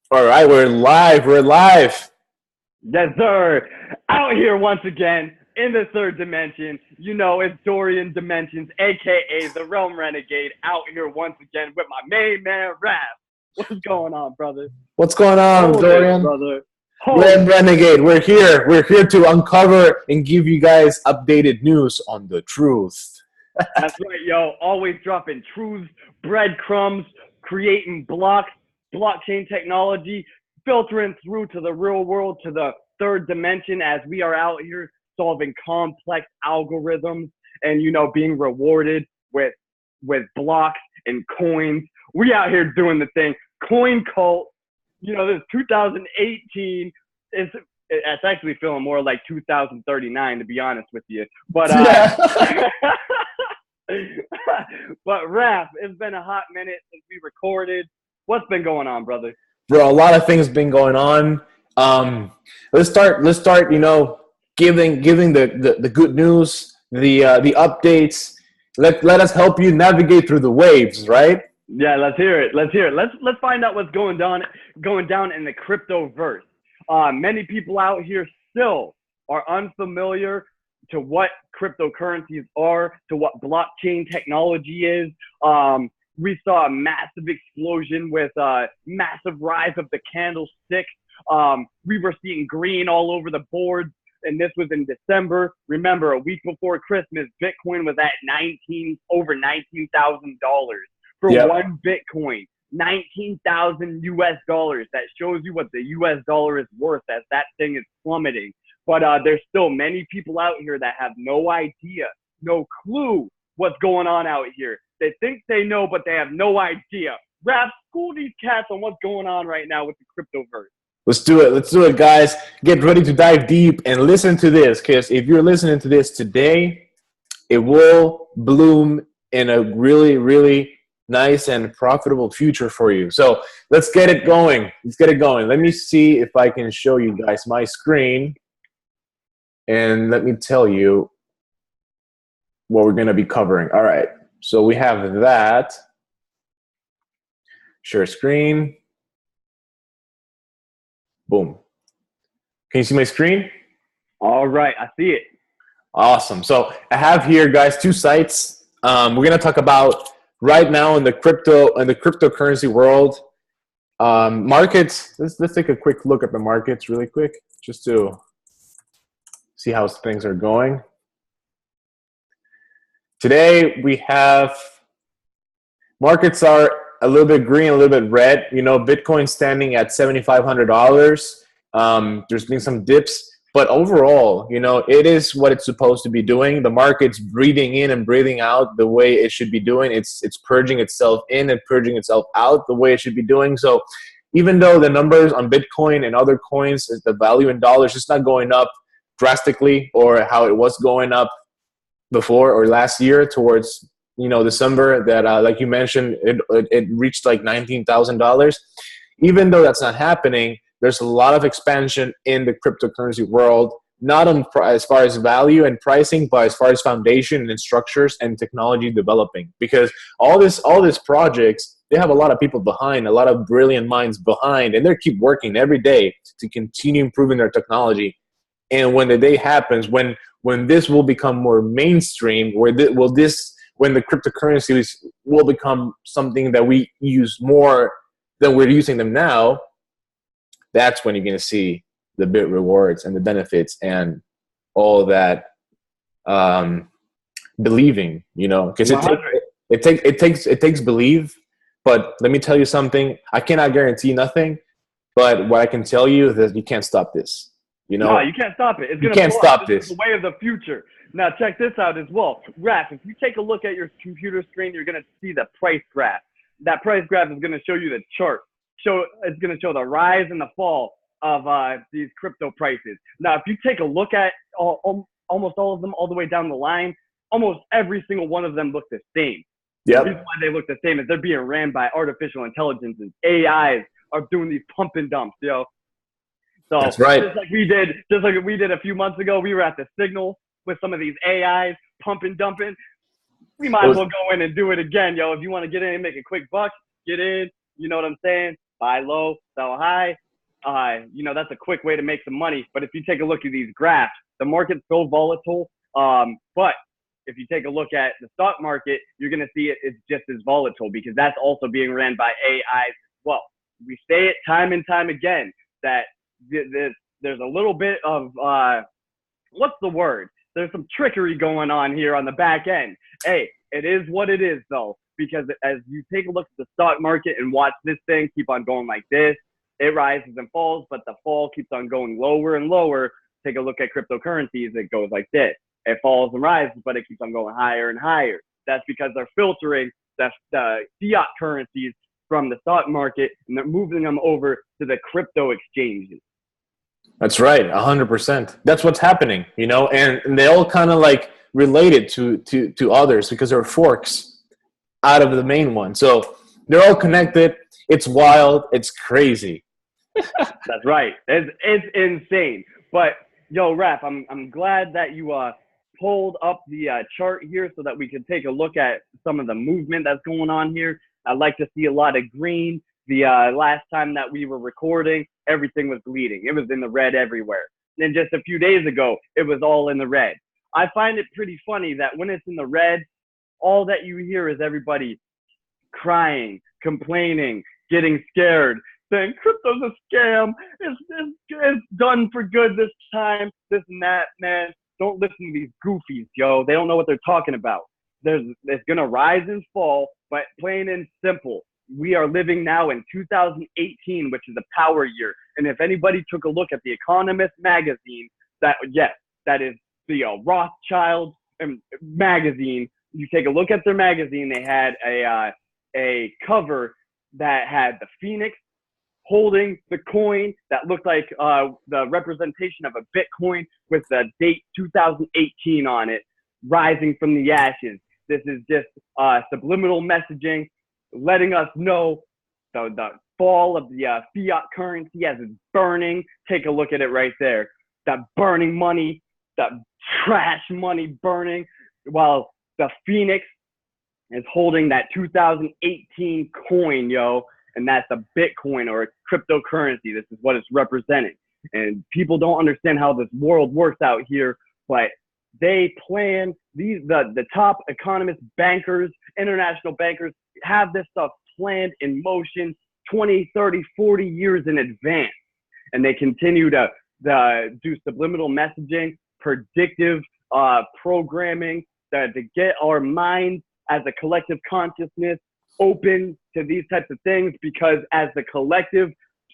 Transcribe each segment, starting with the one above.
All right, we're live. We're live. Yes, sir. Out here once again in the third dimension. You know, it's Dorian Dimensions, aka the Realm Renegade, out here once again with my main man, Raph. What's going on, brother? What's going on, Hold it, Dorian? brother. Hold Red it. Renegade, we're here. We're here to uncover and give you guys updated news on the truth. That's right, yo. Always dropping truths, breadcrumbs, creating blocks, blockchain technology, filtering through to the real world, to the third dimension as we are out here solving complex algorithms and, you know, being rewarded with blocks and coins. We out here doing the thing. Coin cult, you know, this 2018 is it's actually feeling more like 2039 to be honest with you. But Yeah. but Raph, it's been a hot minute since we recorded. What's been going on, brother? Bro, a lot of things been going on. Let's start. Let's start. You know, giving the good news, the updates. Let us help you navigate through the waves, right? Yeah, let's hear it. Let's hear it. Let's find out what's going down in the crypto verse. Many people out here still are unfamiliar to what cryptocurrencies are, to what blockchain technology is. We saw a massive explosion with a massive rise of the candlestick. We were seeing green all over the board, and this was in December. Remember, a week before Christmas, Bitcoin was at over $19,000 for Yep. one Bitcoin. 19,000 US dollars. That shows you what the US dollar is worth as that thing is plummeting. But there's still many people out here that have no idea, no clue what's going on out here. They think they know, but they have no idea. Rap, school these cats on what's going on right now with the cryptoverse. Let's do it. Let's do it, guys. Get ready to dive deep and listen to this, because if you're listening to this today, it will bloom in a really, really nice and profitable future for you. So let's get it going. Let's get it going. Let me see if I can show you guys my screen. And let me tell you what we're going to be covering. All right. So we have that. Share screen. Boom. Can you see my screen? All right, I see it. Awesome. So I have here, guys, two sites. We're going to talk about right now in the cryptocurrency world. Markets. Let's take a quick look at the markets really quick, just to see how things are going. Today we have markets are a little bit green, a little bit red. You know, Bitcoin standing at $7,500. There's been some dips, but overall, you know, it is what it's supposed to be doing. The market's breathing in and breathing out the way it should be doing. It's purging itself in and purging itself out the way it should be doing. So even though the numbers on Bitcoin and other coins, the value in dollars is not going up drastically or how it was going up before or last year towards, you know, December, that like you mentioned, it reached like $19,000. Even though that's not happening, there's a lot of expansion in the cryptocurrency world, not on as far as value and pricing, but as far as foundation and structures and technology developing. Because all these projects, they have a lot of people behind, a lot of brilliant minds behind, and they keep working every day to continue improving their technology. And when the day happens, when this will become more mainstream, when the cryptocurrencies will become something that we use more than we're using them now, that's when you're going to see the bit rewards and the benefits and all that believing, you know, because it takes belief. But let me tell you something. I cannot guarantee nothing, but what I can tell you is that you can't stop this. You know, No, you can't stop it. It's you gonna can't blow stop up. this. This is the way of the future. Now check this out as well. Raph, if you take a look at your computer screen, you're gonna see the price graph. That price graph is gonna show you the chart. It's gonna show the rise and the fall of these crypto prices. Now, if you take a look at almost all of them, all the way down the line, almost every single one of them look the same. Yep. The reason why they look the same is they're being ran by artificial intelligences. AIs are doing these pump and dumps, yo. So That's right. just like we did a few months ago, we were at the Signal with some of these AIs pumping, dumping. We might as well go in and do it again, yo. If you want to get in and make a quick buck, get in. You know what I'm saying? buy low, sell high. You know, that's a quick way to make some money. But if you take a look at these graphs, the market's so volatile. But if you take a look at the stock market, you're going to see it's just as volatile because that's also being ran by AIs as well. We say it time and time again that there's a little bit of, what's the word? There's some trickery going on here on the back end. Hey, it is what it is though, because as you take a look at the stock market and watch this thing keep on going like this, it rises and falls, but the fall keeps on going lower and lower. Take a look at cryptocurrencies, it goes like this. It falls and rises, but it keeps on going higher and higher. That's because they're filtering the fiat currencies from the stock market and they're moving them over to the crypto exchanges. That's right, 100%. That's what's happening, you know, and they all kind of like related to others because they're forks out of the main one. So they're all connected. It's wild. It's crazy. That's right. It's insane. But yo, Raph, I'm glad that you pulled up the chart here so that we could take a look at some of the movement that's going on here. I'd like to see a lot of green. The last time that we were recording, everything was bleeding. It was in the red everywhere. And just a few days ago, it was all in the red. I find it pretty funny that when it's in the red, all that you hear is everybody crying, complaining, getting scared, saying crypto's a scam. It's done for good this time, this and that, man. Don't listen to these goofies, yo. They don't know what they're talking about. It's going to rise and fall, but plain and simple. We are living now in 2018, which is a power year. And if anybody took a look at the Economist magazine, that is the Rothschild magazine. You take a look at their magazine, they had a cover that had the Phoenix holding the coin that looked like the representation of a Bitcoin with the date 2018 on it, rising from the ashes. This is just subliminal messaging, letting us know the fall of the fiat currency as it's burning. Take a look at it right there. That burning money, that trash money burning, while the Phoenix is holding that 2018 coin, yo. And that's a Bitcoin or a cryptocurrency. This is what it's representing. And people don't understand how this world works out here, but they plan, the top economists, bankers, international bankers have this stuff planned in motion 20, 30, 40 years in advance. And they continue to do subliminal messaging, predictive programming to get our minds as a collective consciousness open to these types of things, because as the collective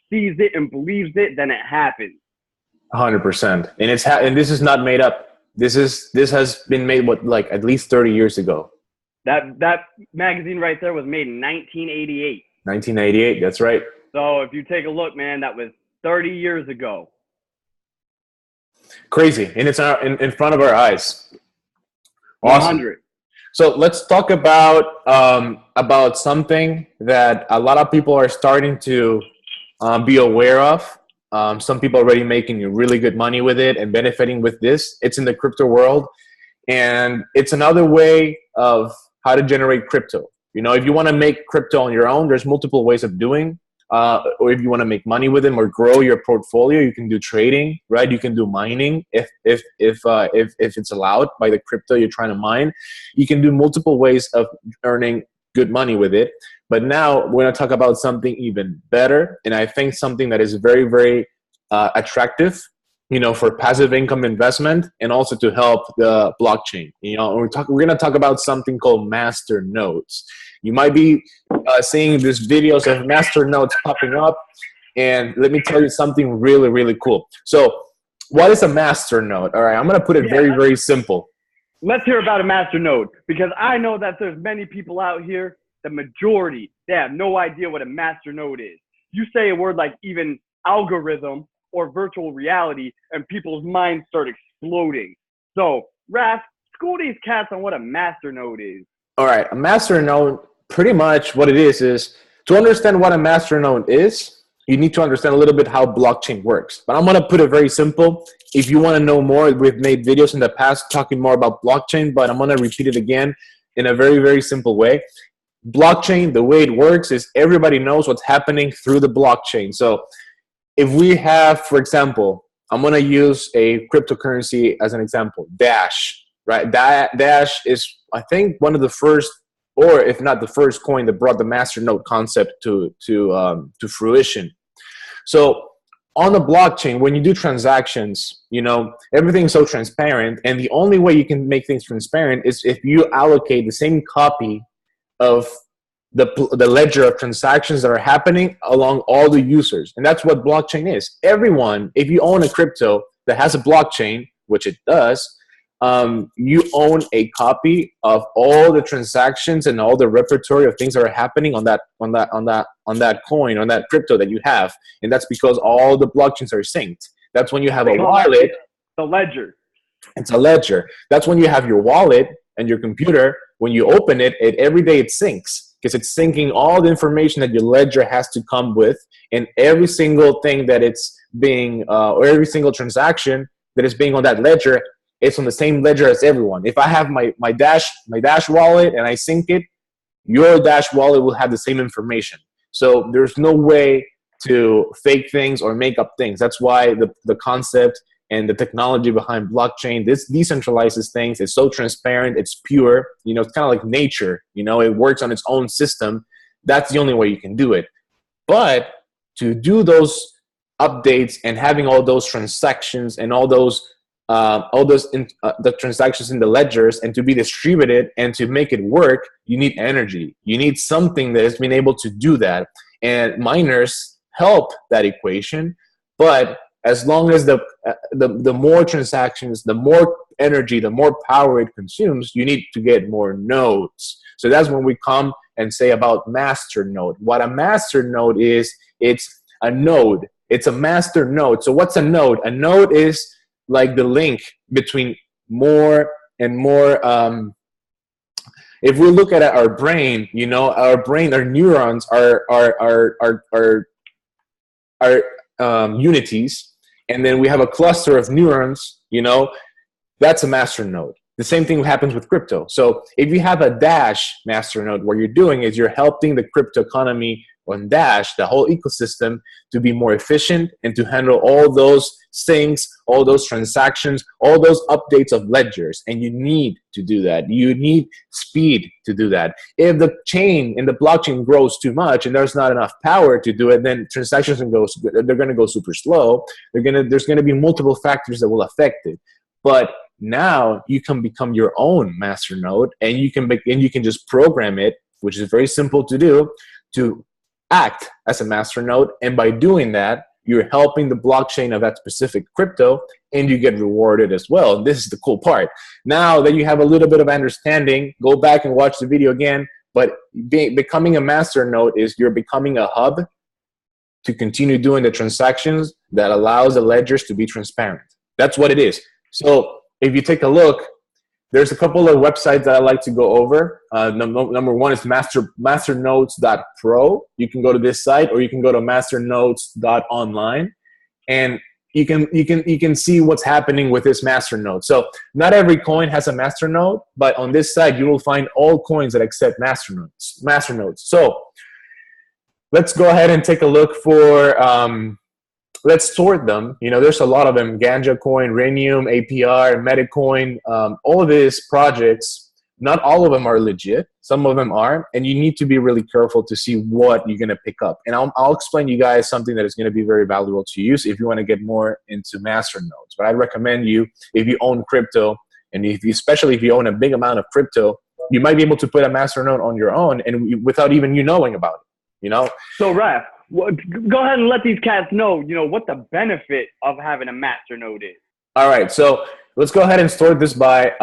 sees it and believes it, then it happens. 100%. And and this is not made up. This has been made like at least 30 years ago. That magazine right there was made in 1988. 1988, that's right. So if you take a look, man, that was 30 years ago. Crazy. And it's in front of our eyes. Awesome. 100. So let's talk about something that a lot of people are starting to be aware of. Some people are already making really good money with it and benefiting with this. It's in the crypto world, and it's another way of how to generate crypto. You know, if you want to make crypto on your own, there's multiple ways of doing. Or if you want to make money with them or grow your portfolio, you can do trading, right? You can do mining if it's allowed by the crypto you're trying to mine. You can do multiple ways of earning good money with it. But now we're going to talk about something even better, and I think something that is very, very attractive, you know, for passive income investment and also to help the blockchain. You know, we're going to talk about something called MasterNodes. You might be seeing these videos of MasterNodes popping up, and let me tell you something really, really cool. So what is a MasterNode? All right, I'm going to put it very, very simple. Let's hear about a MasterNode, because I know that there's many people out here, the majority, they have no idea what a MasterNode is. You say a word like even algorithm or virtual reality, and people's minds start exploding. So, Raph, school these cats on what a MasterNode is. All right, a MasterNode, pretty much what it is to understand what a MasterNode is, you need to understand a little bit how blockchain works. But I'm going to put it very simple. If you want to know more, we've made videos in the past talking more about blockchain, but I'm going to repeat it again in a very, very simple way. blockchain, the way it works is everybody knows what's happening through the blockchain. So if we have, for example, I'm going to use a cryptocurrency as an example, Dash, right? Dash is, I think, one of the first, or if not the first coin that brought the masternode concept to fruition. So on the blockchain, when you do transactions, you know, everything's so transparent, and the only way you can make things transparent is if you allocate the same copy of the ledger of transactions that are happening along all the users. And that's what blockchain is. Everyone, if you own a crypto that has a blockchain, which it does, you own a copy of all the transactions and all the repertory of things that are happening on that coin, on that crypto that you have. And that's because all the blockchains are synced. That's when you have a wallet. The ledger. It's a ledger. That's when you have your wallet and your computer. When you open it, every day it syncs, because it's syncing all the information that your ledger has to come with, and every single thing that it's being, or every single transaction that is being on that ledger, it's on the same ledger as everyone. If I have my Dash wallet and I sync it, your Dash wallet will have the same information. So there's no way to fake things or make up things. That's why the concept and the technology behind blockchain, this decentralizes things. It's so transparent. It's pure. You know, it's kind of like nature. You know, it works on its own system. That's the only way you can do it. But to do those updates and having all those transactions and all those the transactions in the ledgers, and to be distributed and to make it work, you need energy. You need something that has been able to do that. And miners help that equation. But as long as the more transactions, the more energy, the more power it consumes, you need to get more nodes. So that's when we come and say about master node. What a master node is, it's a node. It's a master node. So what's a node? A node is like the link between more and more. If we look at our brain, you know, our brain, our neurons are unities. And then we have a cluster of neurons, you know, that's a master node. The same thing happens with crypto. So if you have a Dash master node, what you're doing is you're helping the crypto economy on Dash, the whole ecosystem, to be more efficient and to handle all those things, all those transactions, all those updates of ledgers. And you need to do that. You need speed to do that. If the chain and the blockchain grows too much and there's not enough power to do it, then transactions they're going to go super slow. There's going to be multiple factors that will affect it. But now you can become your own master node, and you can just program it, which is very simple to do, to act as a master node. And by doing that, you're helping the blockchain of that specific crypto, and you get rewarded as well. And this is the cool part. Now that you have a little bit of understanding, go back and watch the video again. But becoming a master node is you're becoming a hub to continue doing the transactions that allows the ledgers to be transparent. That's what it is. So if you take a look, there's a couple of websites that I like to go over. Number one is masternodes.pro. You can go to this site, or you can go to masternodes.online, and you can see what's happening with this master node. So not every coin has a master node, but on this site you will find all coins that accept master nodes. So let's go ahead and take a look for. Let's sort them. You know, there's a lot of them: Ganja Coin, Rhenium, APR, Metacoin. All of these projects, not all of them are legit. Some of them are, and you need to be really careful to see what you're going to pick up. And I'll explain you guys something that is going to be very valuable to use if you want to get more into master nodes. But I recommend you, if you own crypto, and especially if you own a big amount of crypto, you might be able to put a master node on your own, and without even you knowing about it. You know. So Raph, go ahead and let these cats know, you know, what the benefit of having a master node is. All right, so let's go ahead and sort this by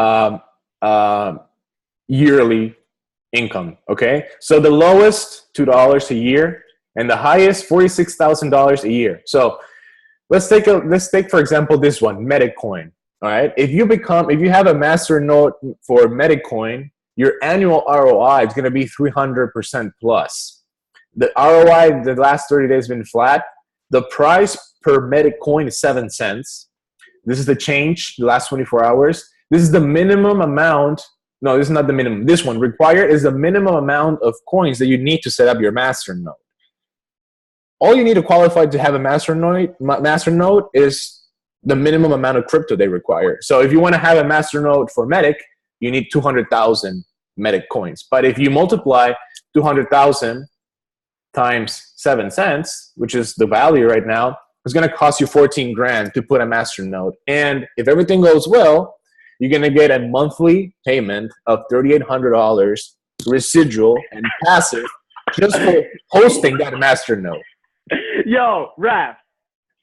yearly income. Okay, so the lowest $2 a year, and the highest $46,000 a year. So let's take for example this one, Metacoin. All right, if you have a master node for Metacoin, your annual ROI is going to be 300% plus. The ROI the last 30 days has been flat. The price per Metacoin is 7 cents. This is the change the last 24 hours. This is the minimum amount No, this is not the minimum. This one required is the minimum amount of coins that you need to set up your master node. All you need to qualify to have a master node is the minimum amount of crypto they require. So if you want to have a master node for Medic, you need 200,000 Medic coins. But if you multiply 200,000 times 7 cents, which is the value right now, it's going to cost you 14 grand to put a master node. And if everything goes well, you're going to get a monthly payment of $3,800 residual and passive just for hosting that master node. Yo, Raph,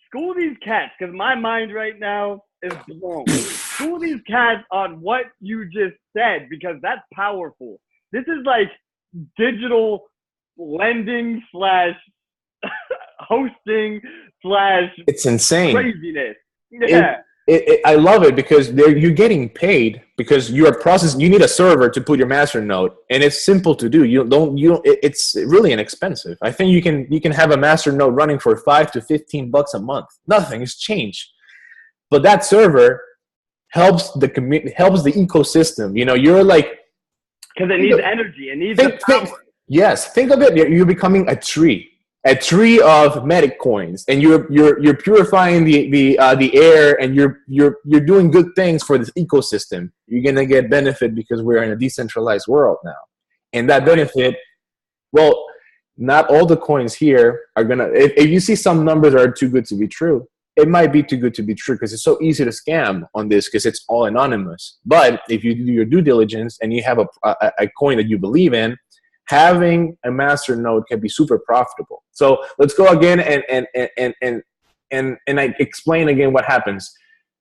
school these cats, because my mind right now is blown. School these cats on what you just said, because that's powerful. This is like digital lending / hosting / it's insane craziness. Yeah. I love it because you're getting paid because you are processing. You need a server to put your master node, and it's simple to do. It's really inexpensive. I think you can have a master node running for $5 to $15 a month. Nothing has changed, but that server helps the community, helps the ecosystem. You know, you're like, because it needs energy. It needs power. Yes, think of it. You're becoming a tree of Medic coins, and you're purifying the air, and you're doing good things for this ecosystem. You're gonna get benefit because we're in a decentralized world now, and that benefit, well, not all the coins here are gonna. If you see some numbers that are too good to be true, it might be too good to be true because it's so easy to scam on this because it's all anonymous. But if you do your due diligence and you have a coin that you believe in, having a master node can be super profitable. So let's go again and I explain again what happens.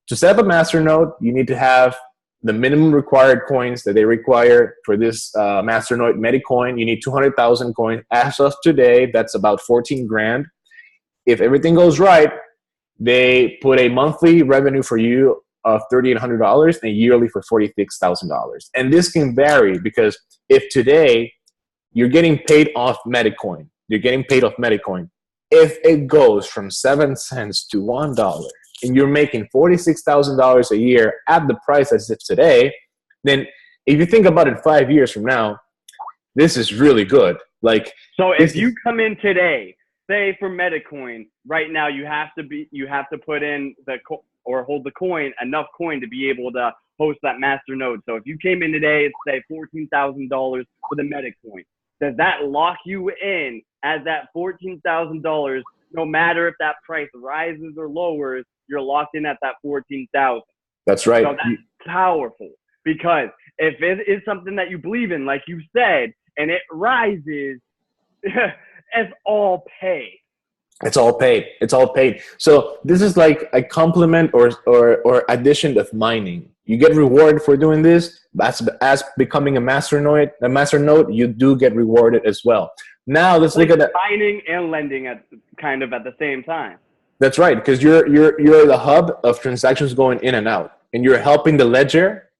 To set up a master node, you need to have the minimum required coins that they require for this master node Medicoin. You need 200,000 coins. As of today, that's about 14 grand. If everything goes right, they put a monthly revenue for you of $3,800 and yearly for $46,000. And this can vary because if today you're getting paid off Medicoin, if it goes from 7 cents to $1 and you're making $46,000 a year at the price as if today, then if you think about it 5 years from now, this is really good. Like, so if you come in today, say for Medicoin, right now you have to put in or hold the coin, enough coin to be able to host that master node. So if you came in today, it's say $14,000 for the Medicoin. Does that lock you in as that $14,000? No matter if that price rises or lowers, you're locked in at that $14,000. That's right. So that's powerful, because if it is something that you believe in, like you said, and it rises, it's all paid. It's all paid. It's all paid. So this is like a complement or addition of mining. You get rewarded for doing this. As becoming a master node, you do get rewarded as well. Now let's look at that. Mining and lending at the same time. That's right, because you're the hub of transactions going in and out, and you're helping the ledger,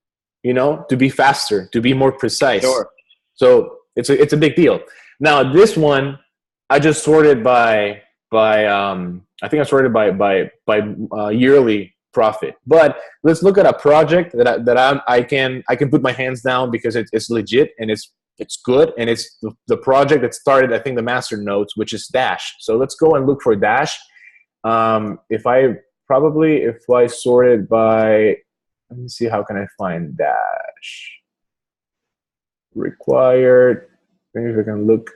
to be faster, to be more precise. Sure. So it's a big deal. Now this one, I just sorted by I think I sorted by yearly profit. But let's look at a project that I can put my hands down because it's legit and it's good, and it's the project that started, I think, the master nodes, which is Dash. So let's go and look for Dash. If I sorted by, let me see, how can I find Dash required? Maybe if I can look,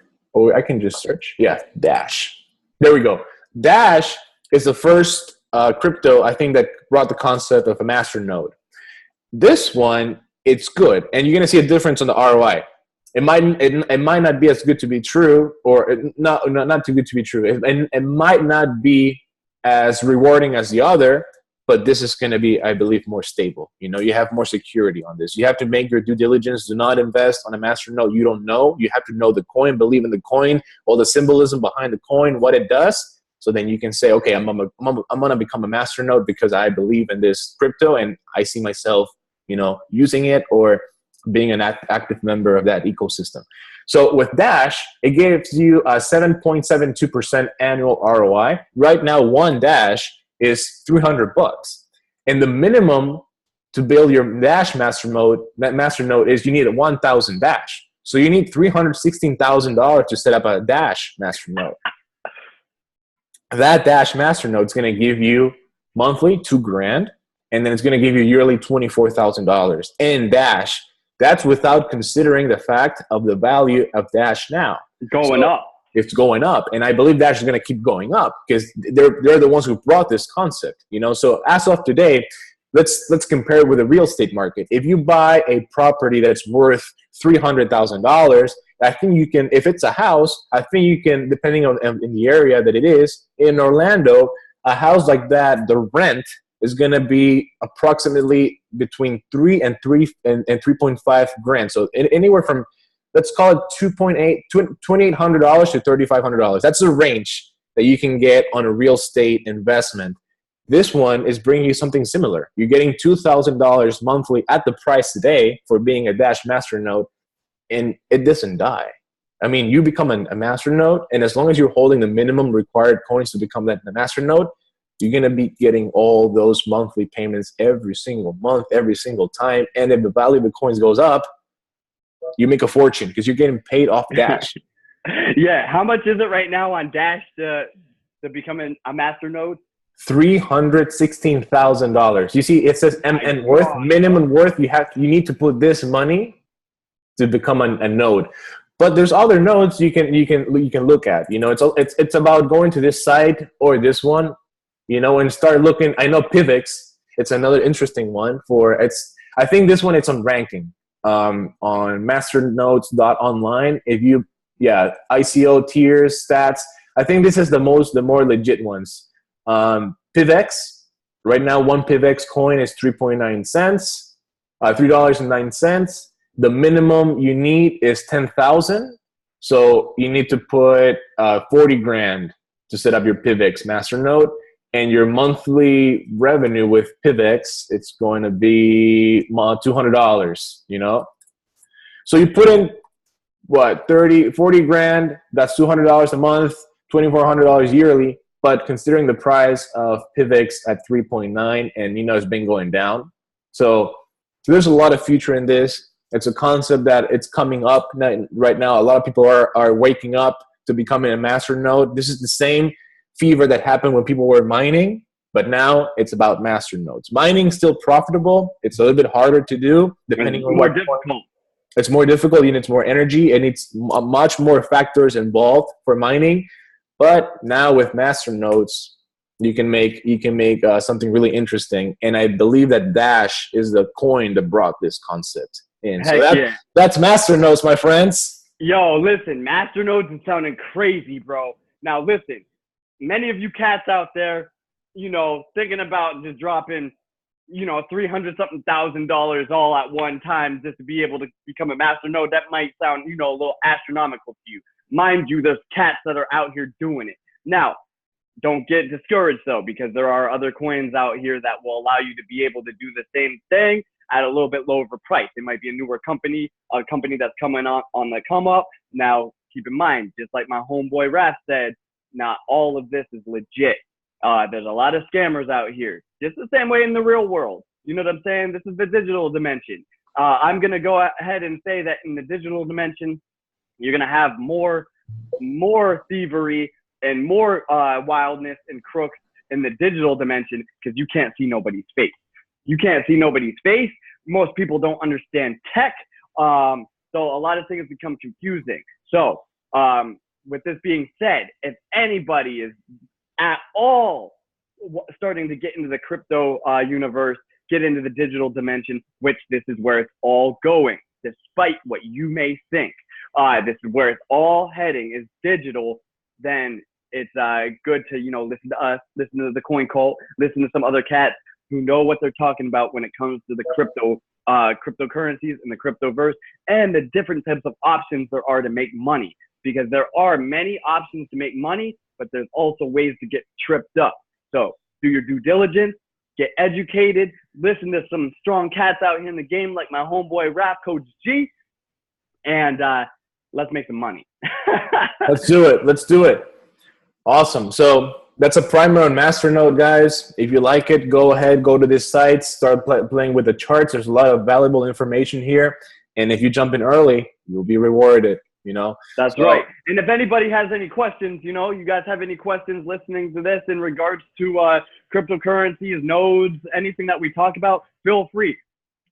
I can just search. Yeah, Dash. There we go. Dash is the first crypto, I think, that brought the concept of a master node. This one, it's good, and you're going to see a difference on the ROI. It might not be as good to be true, or not too good to be true. It might not be as rewarding as the other, but this is going to be, I believe, more stable. You have more security on this. You have to make your due diligence. Do not invest on a master node you don't know. You have to know the coin, believe in the coin, all the symbolism behind the coin, what it does. So then you can say, okay, I'm gonna become a master node because I believe in this crypto and I see myself, using it or being an active member of that ecosystem. So with Dash, it gives you a 7.72% annual ROI. Right now, one Dash is $300, and the minimum to build your Dash masternode is you need 1,000 Dash. So you need $316,000 to set up a Dash masternode. That Dash masternode is going to give you monthly $2,000, and then it's going to give you yearly $24,000 in Dash. That's without considering the fact of the value of Dash now. Going up. It's going up, and I believe Dash is going to keep going up because they're the ones who brought this concept. So as of today, let's compare it with the real estate market. If you buy a property that's worth $300,000, I think you can, if it's a house, I think you can, depending on in the area that it is, in Orlando, a house like that, the rent is going to be approximately between 3.5 grand. So anywhere from, let's call it $2,800 to $3,500. That's the range that you can get on a real estate investment. This one is bringing you something similar. You're getting $2,000 monthly at the price today for being a Dash masternode, and it doesn't die. I mean, you become a masternode, and as long as you're holding the minimum required coins to become that masternode, you're going to be getting all those monthly payments every single month, every single time. And if the value of the coins goes up, you make a fortune because you're getting paid off Dash. Yeah. How much is it right now on Dash to become a masternode? $316,000. You see, it says and worth, minimum worth. You need to put this money to become a node. But there's other nodes you can look at. It's about going to this site or this one, and start looking. I know Pivx. It's another interesting one I think this one it's on ranking on masternodes.online. ICO tiers stats. I think this is the more legit ones. PivX, right now one PivX coin is 3.9 cents, $3.09. The minimum you need is 10,000. So you need to put 40 grand to set up your PivX masternode, and your monthly revenue with PivX, it's going to be $200, So you put in what, 40 grand, that's $200 a month, $2,400 yearly. But considering the price of PivX at 3.9, and it's been going down, so there's a lot of future in this. It's a concept that it's coming up right now. A lot of people are waking up to becoming a masternode. This is the same fever that happened when people were mining, but now it's about masternodes. Mining's still profitable. It's a little bit harder to do depending on what point. It's more difficult. It needs more energy, and it's much more factors involved for mining. But now with masternodes, you can make something really interesting, and I believe that Dash is the coin that brought this concept in. So that's masternodes, my friends. Yo, listen, masternodes is sounding crazy, bro. Now listen, many of you cats out there, thinking about just dropping, $300-something thousand all at one time just to be able to become a masternode, that might sound, a little astronomical to you. Mind you, there's cats that are out here doing it. Now, don't get discouraged though, because there are other coins out here that will allow you to be able to do the same thing at a little bit lower price. It might be a newer company, a company that's coming on the come up. Now, keep in mind, just like my homeboy Raph said, not all of this is legit. There's a lot of scammers out here, just the same way in the real world. You know what I'm saying? This is the digital dimension. I'm going to go ahead and say that in the digital dimension, you're going to have more thievery and more wildness and crooks in the digital dimension because you can't see nobody's face. You can't see nobody's face. Most people don't understand tech. So a lot of things become confusing. So with this being said, if anybody is at all starting to get into the crypto universe, get into the digital dimension, which this is where it's all going, despite what you may think. This is where it's all heading is digital, then it's good to, listen to us, listen to the Coin Cult, listen to some other cats who know what they're talking about when it comes to the cryptocurrencies and the cryptoverse and the different types of options there are to make money. Because there are many options to make money, but there's also ways to get tripped up. So do your due diligence, get educated, listen to some strong cats out here in the game like my homeboy Rap Coach G, and let's make some money. Let's do it. Awesome. So That's a primer on Masternode, guys. If you like it, go ahead, go to this site, start playing with the charts. There's a lot of valuable information here. And if you jump in early, you'll be rewarded, you know? That's right. And if anybody has any questions, you know, you guys have any questions listening to this in regards to cryptocurrencies, nodes, anything that we talk about, feel free.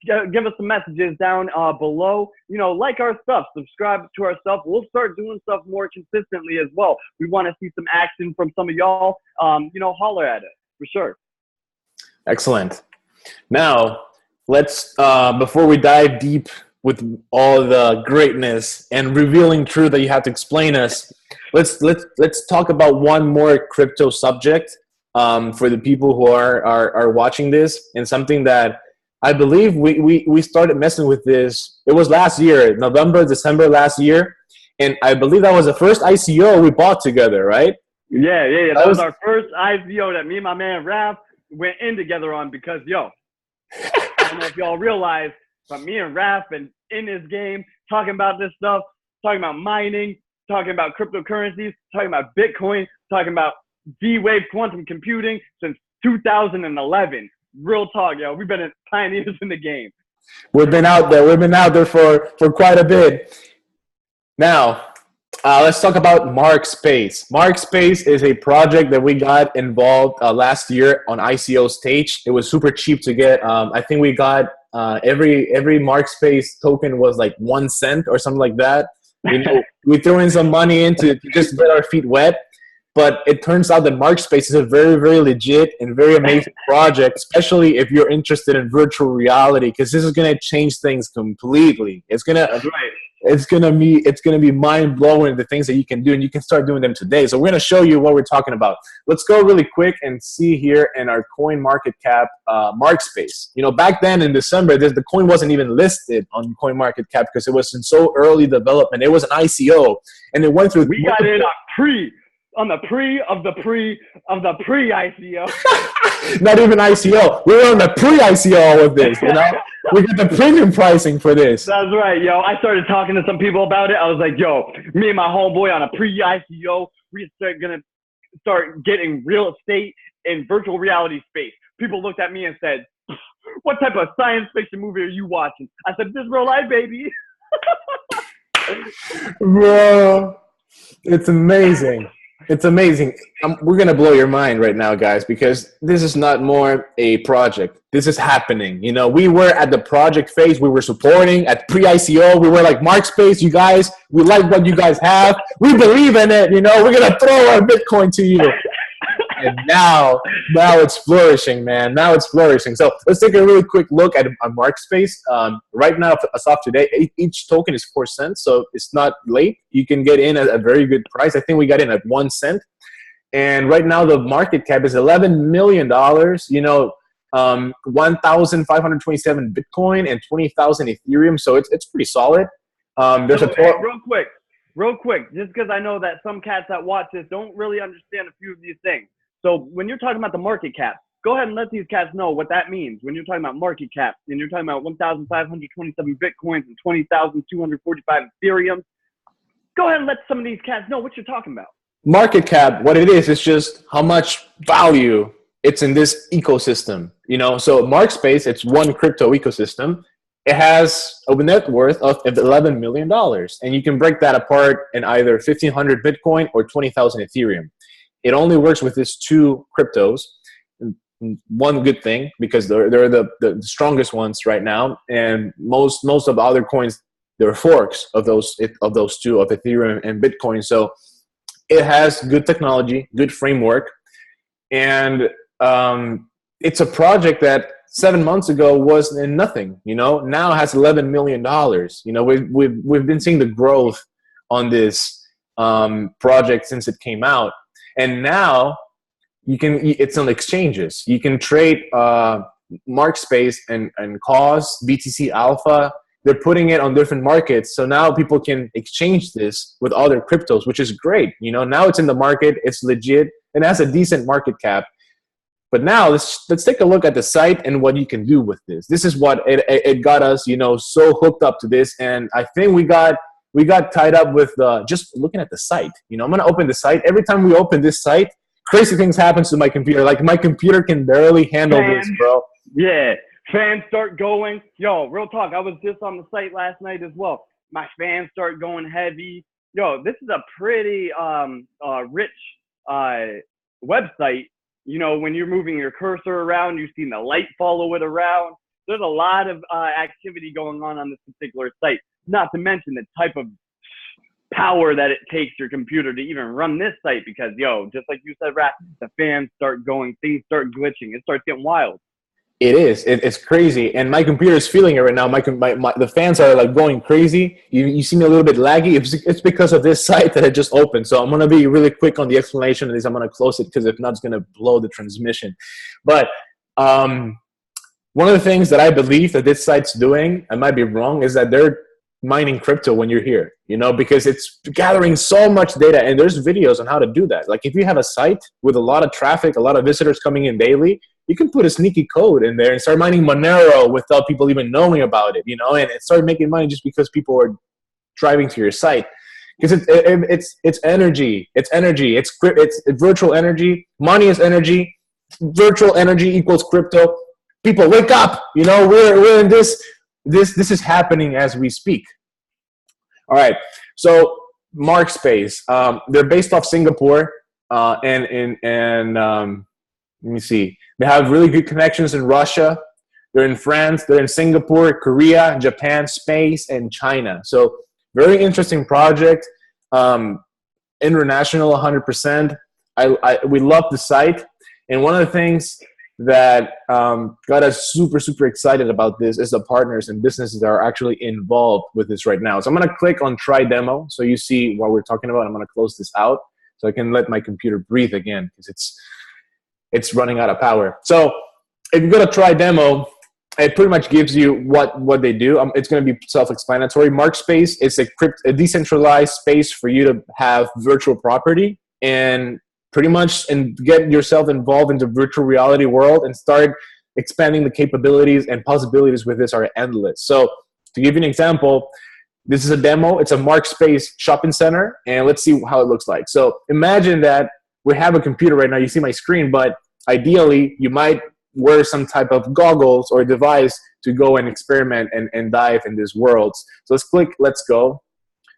Give us some messages down below. You know, like our stuff, subscribe to our stuff. We'll start doing stuff more consistently as well. We want to see some action from some of y'all. You know, holler at it for sure. Excellent. Now, let's before we dive deep with all the greatness and revealing truth that you have to explain us, let's talk about one more crypto subject for the people who are watching this, and something that I believe we started messing with this. It was last year, November, December last year. And I believe that was the first ICO we bought together, right? Yeah. That was our first ICO that me and my man Raph went in together on because, yo, I don't know if y'all realize, but me and Raph been in this game talking about this stuff, talking about mining, talking about cryptocurrencies, talking about Bitcoin, talking about D-Wave quantum computing since 2011. Real talk, yo. We've been pioneers in the game. We've been out there for quite a bit. Now, let's talk about Mark.Space. Mark.Space is a project that we got involved last year on ICO stage. It was super cheap to get. I think we got every Mark.Space token was like 1 cent or something like that. You know, we threw in some money in to just get our feet wet. But it turns out that Mark.Space is a very, very legit and very amazing project, especially if you're interested in virtual reality, because this is going to change things completely. It's gonna be mind blowing, the things that you can do, and you can start doing them today. So we're gonna show you what we're talking about. Let's go really quick and see here in our coin market cap, Mark.Space. You know, back then in December, the coin wasn't even listed on coin market cap because it was in so early development. It was an ICO, and it went through. We got in on the pre ICO. Not even ICO. We were on the pre-ICO with this, you know? We get the premium pricing for this. That's right, yo. I started talking to some people about it. I was like, yo, me and my homeboy on a pre-ICO, we gonna start getting real estate in virtual reality space. People looked at me and said, what type of science fiction movie are you watching? I said, this is real life, baby. Bro, it's amazing. It's amazing. We're going to blow your mind right now, guys, because this is not more a project. This is happening. You know, we were at the project phase. We were supporting at pre-ICO. We were like, Mark.Space, you guys, we like what you guys have. We believe in it. You know, we're going to throw our Bitcoin to you. And now it's flourishing, man. Now it's flourishing. So let's take a really quick look at Mark.Space. Right now, as of today, each token is 4 cents, so it's not late. You can get in at a very good price. I think we got in at 1 cent. And right now, the market cap is $11 million. You know, 1,527 Bitcoin and 20,000 Ethereum. So it's pretty solid. There's real quick, just because I know that some cats that watch this don't really understand a few of these things. So when you're talking about the market cap, go ahead and let these cats know what that means. When you're talking about market cap and you're talking about 1,527 Bitcoins and 20,245 Ethereum, go ahead and let some of these cats know what you're talking about. Market cap, what it is just how much value it's in this ecosystem. You know, so Mark.Space, it's one crypto ecosystem. It has a net worth of $11 million. And you can break that apart in either 1,500 Bitcoin or 20,000 Ethereum. It only works with these two cryptos. One good thing, because they're the strongest ones right now, and most of the other coins, they're forks of those two, of Ethereum and Bitcoin. So it has good technology, good framework, and it's a project that 7 months ago was in nothing. You know, now has $11 million. You know, we've been seeing the growth on this project since it came out. And now it's on exchanges. You can trade Mark.Space and Cause, BTC Alpha. They're putting it on different markets. So now people can exchange this with other cryptos, which is great. You know, now it's in the market. It's legit. It has a decent market cap. But now let's take a look at the site and what you can do with this. This is what it got us, you know, so hooked up to this. And I think we got tied up with just looking at the site. You know, I'm going to open the site. Every time we open this site, crazy things happens to my computer. Like my computer can barely handle this, bro. Yeah, fans start going. Yo, real talk. I was just on the site last night as well. My fans start going heavy. Yo, this is a pretty rich website. You know, when you're moving your cursor around, you've seen the light follow it around. There's a lot of activity going on this particular site. Not to mention the type of power that it takes your computer to even run this site, because yo, just like you said, Rat, the fans start going, things start glitching, it starts getting wild. It is. It's crazy, and my computer is feeling it right now. The fans are like going crazy. You see me a little bit laggy. It's because of this site that I just opened. So I'm gonna be really quick on the explanation of this. I'm gonna close it because if not, it's gonna blow the transmission. But one of the things that I believe that this site's doing, I might be wrong, is that they're mining crypto when you're here, you know, because it's gathering so much data, and there's videos on how to do that. Like if you have a site with a lot of traffic, a lot of visitors coming in daily, you can put a sneaky code in there and start mining Monero without people even knowing about it, you know, and start making money just because people are driving to your site. Because it's energy, it's virtual energy. Money is energy. Virtual energy equals crypto. People wake up, you know, we're in this is happening as we speak. All right, so Mark.Space, they're based off Singapore, and let me see, they have really good connections in Russia. They're in France, they're in Singapore, Korea, Japan, space, and China. So very interesting project, international 100%. We love the site, and one of the things that got us super excited about this is the partners and businesses that are actually involved with this right now. So I'm going to click on try demo so you see what we're talking about. I'm going to close this out so I can let my computer breathe again because it's running out of power. So if you go to try demo, it pretty much gives you what they do. It's going to be self-explanatory. Mark.Space is a decentralized space for you to have virtual property and pretty much and get yourself involved in the virtual reality world and start expanding the capabilities and possibilities with this are endless. So to give you an example, this is a demo. It's a Mark.Space shopping center, and let's see how it looks like. So imagine that we have a computer right now. You see my screen, but ideally you might wear some type of goggles or device to go and experiment and dive in these worlds. So let's click Let's Go.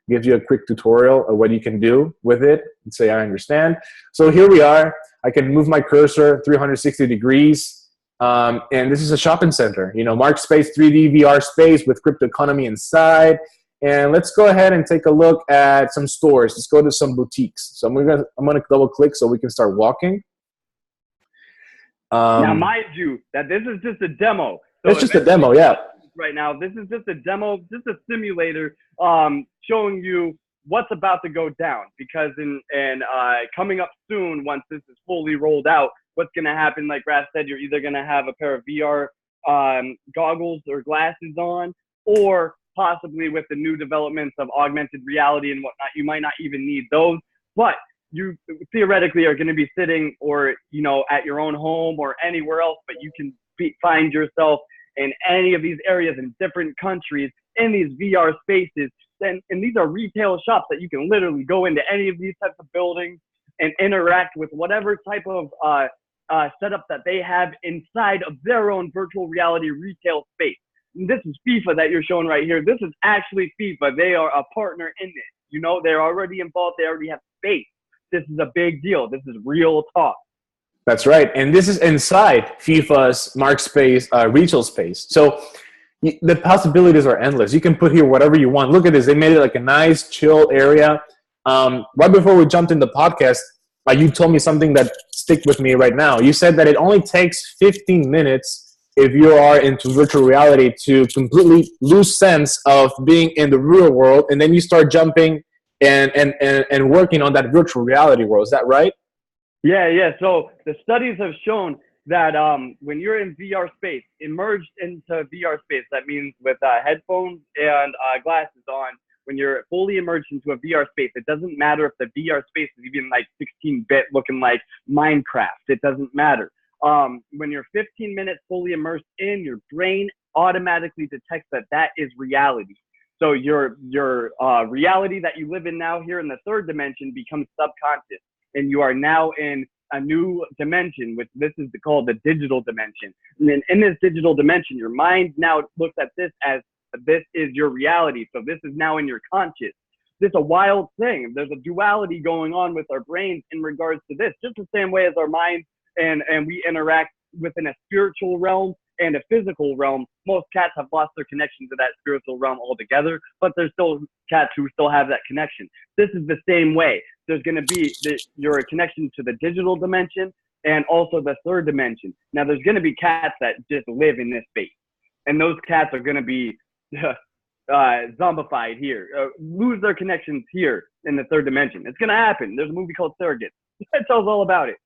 Gives you a quick tutorial of what you can do with it and say I understand. So here we are. I can move my cursor 360 degrees, and this is a shopping center. You know, Mark.Space 3D VR space with crypto economy inside. And let's go ahead and take a look at some stores. Let's go to some boutiques. So I'm gonna double click so we can start walking. Now, mind you, that this is just a demo. So it's just a demo, yeah. Right now, this is just a demo, just a simulator, showing you what's about to go down. Because coming up soon, once this is fully rolled out, what's going to happen? Like Raph said, you're either going to have a pair of VR goggles or glasses on, or possibly with the new developments of augmented reality and whatnot, you might not even need those. But you theoretically are going to be sitting, or you know, at your own home or anywhere else, but you can find yourself in any of these areas in different countries in these VR spaces. And these are retail shops that you can literally go into any of these types of buildings and interact with whatever type of setup that they have inside of their own virtual reality retail space. And this is FIFA that you're showing right here. This is actually FIFA. They are a partner in this. You know, they're already involved. They already have space. This is a big deal. This is real talk. That's right. And this is inside FIFA's Mark.Space retail space. So the possibilities are endless. You can put here whatever you want. Look at this. They made it like a nice, chill area. Right before we jumped in the podcast, you told me something that stick with me right now. You said that it only takes 15 minutes if you are into virtual reality to completely lose sense of being in the real world, and then you start jumping and working on that virtual reality world. Is that right? Yeah. So the studies have shown that when you're in VR space, immersed into VR space, that means with headphones and glasses on, when you're fully immersed into a VR space, it doesn't matter if the VR space is even like 16-bit looking like Minecraft. It doesn't matter. When you're 15 minutes fully immersed in, your brain automatically detects that is reality. So your reality that you live in now here in the third dimension becomes subconscious. And you are now in a new dimension, which this is called the digital dimension. And then in this digital dimension, your mind now looks at this as this is your reality. So this is now in your conscious. This is a wild thing. There's a duality going on with our brains in regards to this, just the same way as our minds and we interact within a spiritual realm and a physical realm. Most cats have lost their connection to that spiritual realm altogether, but there's still cats who still have that connection. This is the same way. There's going to be your connection to the digital dimension and also the third dimension. Now, there's going to be cats that just live in this space, and those cats are going to be zombified here, lose their connections here in the third dimension. It's going to happen. There's a movie called Surrogate. It tells all about it.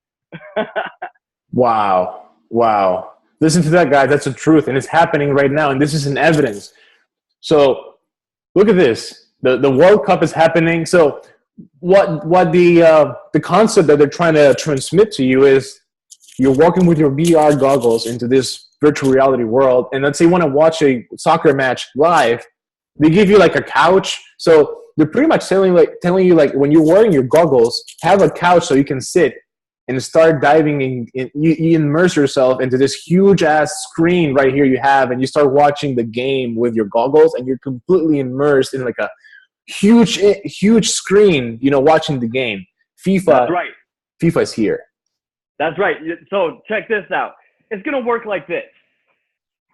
Wow. Wow. Listen to that, guy. That's the truth. And it's happening right now. And this is an evidence. So look at this. The World Cup is happening. So what the concept that they're trying to transmit to you is you're walking with your VR goggles into this virtual reality world. And let's say you want to watch a soccer match live. They give you like a couch. So they're pretty much telling you like when you're wearing your goggles, have a couch so you can sit and start diving in. You immerse yourself into this huge ass screen right here you have, and you start watching the game with your goggles, and you're completely immersed in like a huge screen, you know, watching the game. FIFA. That's right. FIFA is here. That's right. So check this out. It's going to work like this.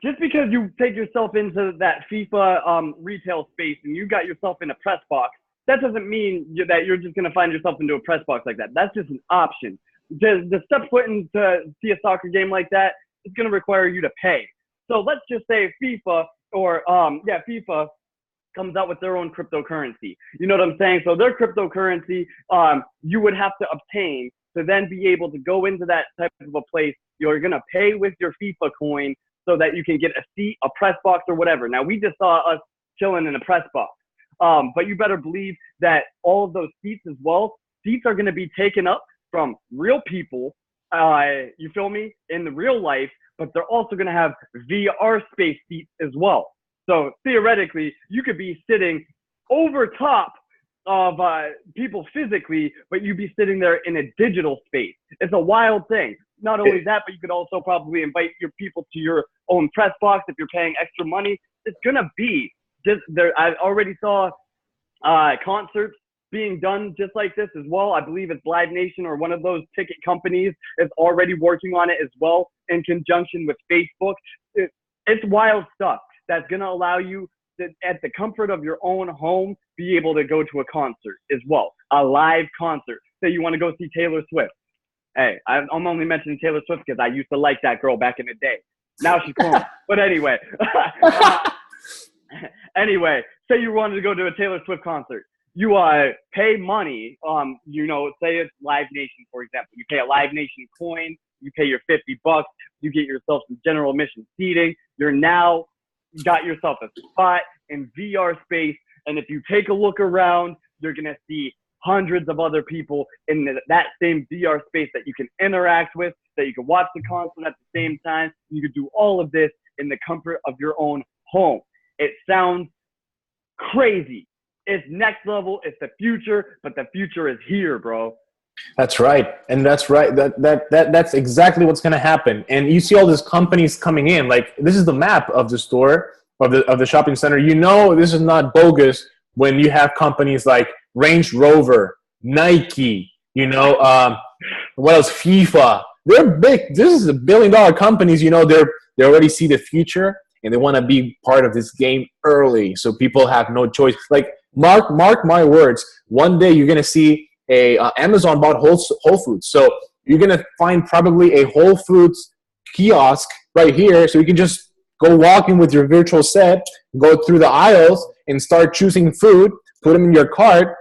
Just because you take yourself into that FIFA retail space and you got yourself in a press box, that doesn't mean that you're just going to find yourself into a press box like that. That's just an option. The step foot in to see a soccer game like that is going to require you to pay. So let's just say FIFA or FIFA comes out with their own cryptocurrency. You know what I'm saying? So their cryptocurrency, you would have to obtain to then be able to go into that type of a place. You're going to pay with your FIFA coin so that you can get a seat, a press box, or whatever. Now, we just saw us chilling in a press box. But you better believe that all of those seats as well, seats are going to be taken up from real people, you feel me, in the real life, but they're also going to have VR space seats as well. So theoretically, you could be sitting over top of people physically, but you'd be sitting there in a digital space. It's a wild thing. Not only that, but you could also probably invite your people to your own press box if you're paying extra money. It's going to be just there. I already saw concerts being done just like this as well. I believe it's Live Nation or one of those ticket companies is already working on it as well in conjunction with Facebook. It's wild stuff that's going to allow you to, at the comfort of your own home, be able to go to a concert as well, a live concert. Say you want to go see Taylor Swift. Hey, I'm only mentioning Taylor Swift because I used to like that girl back in the day. Now she's gone. But anyway, say you wanted to go to a Taylor Swift concert. You pay money, you know, say it's Live Nation, for example. You pay a Live Nation coin, you pay your $50, you get yourself some general admission seating. You're now got yourself a spot in VR space. And if you take a look around, you're going to see hundreds of other people in that same VR space that you can interact with, that you can watch the concert at the same time. You can do all of this in the comfort of your own home. It sounds crazy. It's next level. It's the future, but the future is here, bro. That's right. And that's right. That's exactly what's going to happen. And you see all these companies coming in, like this is the map of the store, of the shopping center. You know, this is not bogus when you have companies like Range Rover, Nike, you know, what else? FIFA. They're big. This is $1 billion companies. You know, they already see the future and they want to be part of this game early, so people have no choice. Like mark my words. One day you're gonna see Amazon bought Whole Foods, so you're gonna find probably a Whole Foods kiosk right here, so you can just go walking with your virtual set, go through the aisles, and start choosing food. Put them in your cart,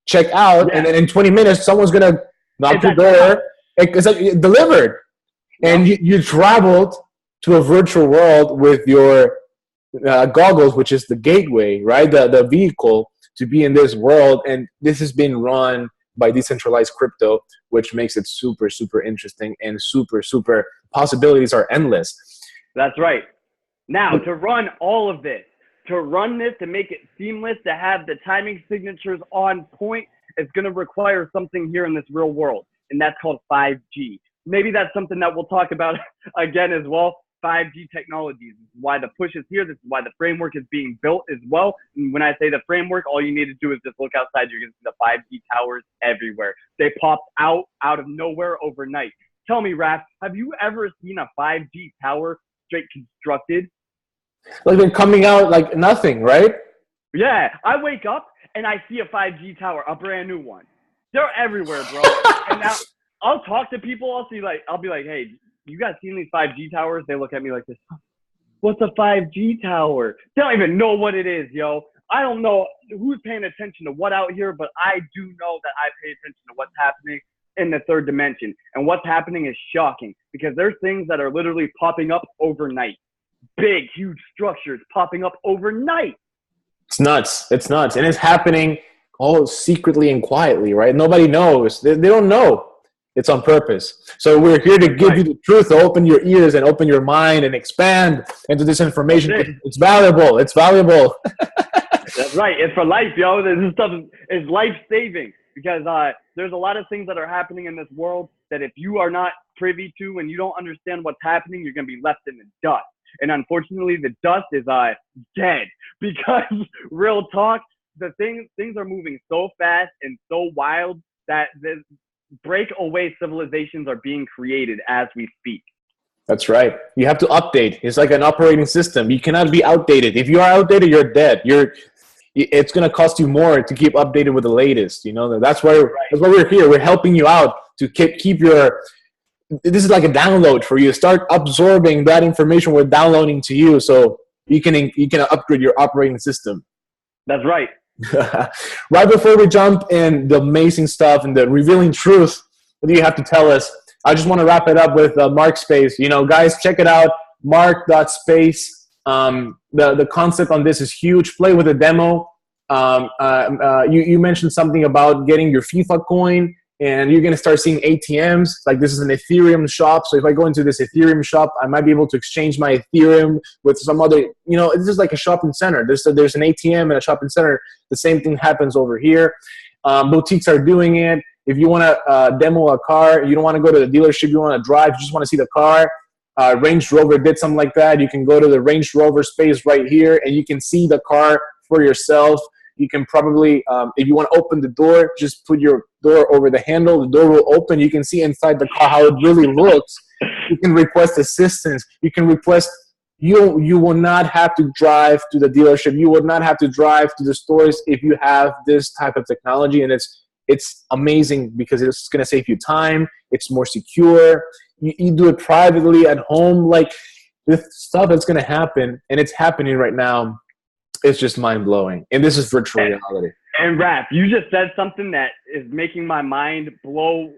check out, and then in 20 minutes, someone's going to knock your door. It's like delivered. And you traveled to a virtual world with your goggles, which is the gateway, right? The vehicle to be in this world. And this has been run by decentralized crypto, which makes it super, super interesting and super, super possibilities are endless. That's right. Now, to run all of this, to run this, to make it seamless, to have the timing signatures on point, it's going to require something here in this real world. and that's called 5G. Maybe that's something that we'll talk about again as well. 5G technologies. This is why the push is here. This is why the framework is being built as well. And when I say the framework, all you need to do is just look outside. You're going to see the 5G towers everywhere. They popped out of nowhere overnight. Tell me, Raph, have you ever seen a 5G tower straight constructed? Like they're coming out like nothing, right? Yeah, I wake up and I see a 5G tower, a brand new one. They're everywhere, bro. And now I'll talk to people. I'll be like, hey, you guys seen these 5G towers? They look at me like this. What's a 5G tower? They don't even know what it is, yo. I don't know who's paying attention to what out here, but I do know that I pay attention to what's happening in the third dimension. And what's happening is shocking because there's things that are literally popping up overnight. Big, huge structures popping up overnight. It's nuts. It's nuts. And it's happening all secretly and quietly, right? Nobody knows. They don't know. It's on purpose. So we're here to give you the truth, to open your ears and open your mind and expand into this information. It's valuable. It's valuable. That's right. It's for life, yo. This stuff is life-saving because there's a lot of things that are happening in this world that if you are not privy to and you don't understand what's happening, you're going to be left in the dust. And unfortunately, the dust is dead because real talk, things are moving so fast and so wild that the breakaway civilizations are being created as we speak. That's right. You have to update. It's like an operating system. You cannot be outdated. If you are outdated, you're dead. It's going to cost you more to keep updated with the latest. You know, that's why we're here. We're helping you out to keep your. This is like a download for you. Start absorbing that information we're downloading to you, so you can upgrade your operating system. That's right. Right before we jump in the amazing stuff and the revealing truth, what do you have to tell us? I just want to wrap it up with Mark.Space. You know, guys, check it out. Mark.Space. The concept on this is huge. Play with a demo. You mentioned something about getting your FIFA coin. And you're going to start seeing ATMs. Like this is an Ethereum shop. So if I go into this Ethereum shop, I might be able to exchange my Ethereum with some other, you know, it's just like a shopping center. There's an ATM and a shopping center. The same thing happens over here. Boutiques are doing it. If you want to demo a car, you don't want to go to the dealership, you want to drive, you just want to see the car. Range Rover did something like that. You can go to the Range Rover space right here and you can see the car for yourself. You can probably, if you want to open the door, just put your door over the handle. The door will open. You can see inside the car how it really looks. You can request assistance. You can request, you will not have to drive to the dealership. You will not have to drive to the stores if you have this type of technology. And it's amazing because it's going to save you time. It's more secure. You do it privately at home. Like this stuff that's going to happen, and it's happening right now. It's just mind-blowing. And this is virtual reality. And Raph, you just said something that is making my mind blow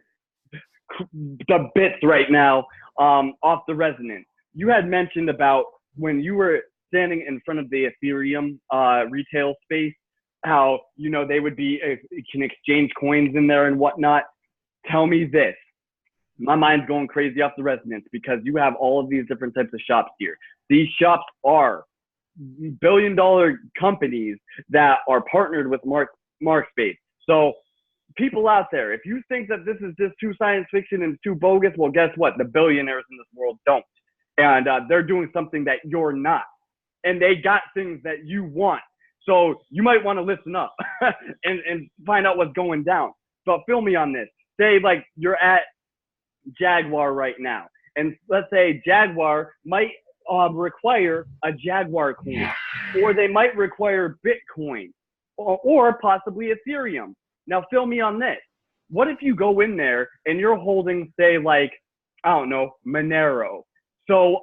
the bits right now off the resonance. You had mentioned about when you were standing in front of the Ethereum retail space, how, you know, they would be, you can exchange coins in there and whatnot. Tell me this. My mind's going crazy off the resonance because you have all of these different types of shops here. These shops are billion-dollar companies that are partnered with Mark.Space. So people out there, if you think that this is just too science fiction and too bogus, well, guess what? The billionaires in this world don't. And they're doing something that you're not. And they got things that you want. So you might want to listen up and find out what's going down. But feel me on this. Say like you're at Jaguar right now. And let's say Jaguar might require a Jaguar coin, or they might require Bitcoin, or possibly Ethereum. Now, fill me on this. What if you go in there and you're holding, say, like, I don't know, Monero? So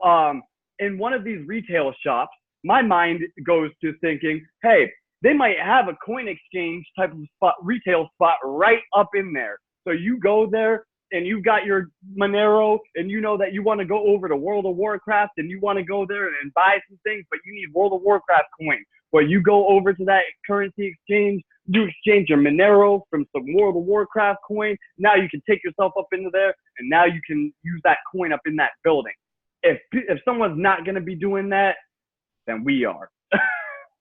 in one of these retail shops, my mind goes to thinking, hey, they might have a coin exchange type of spot, retail spot right up in there. So you go there, and you've got your Monero, and you know that you want to go over to World of Warcraft, and you want to go there and buy some things, but you need World of Warcraft coins. Well, you go over to that currency exchange, you exchange your Monero from some World of Warcraft coin. Now you can take yourself up into there, and now you can use that coin up in that building. If someone's not going to be doing that, then we are.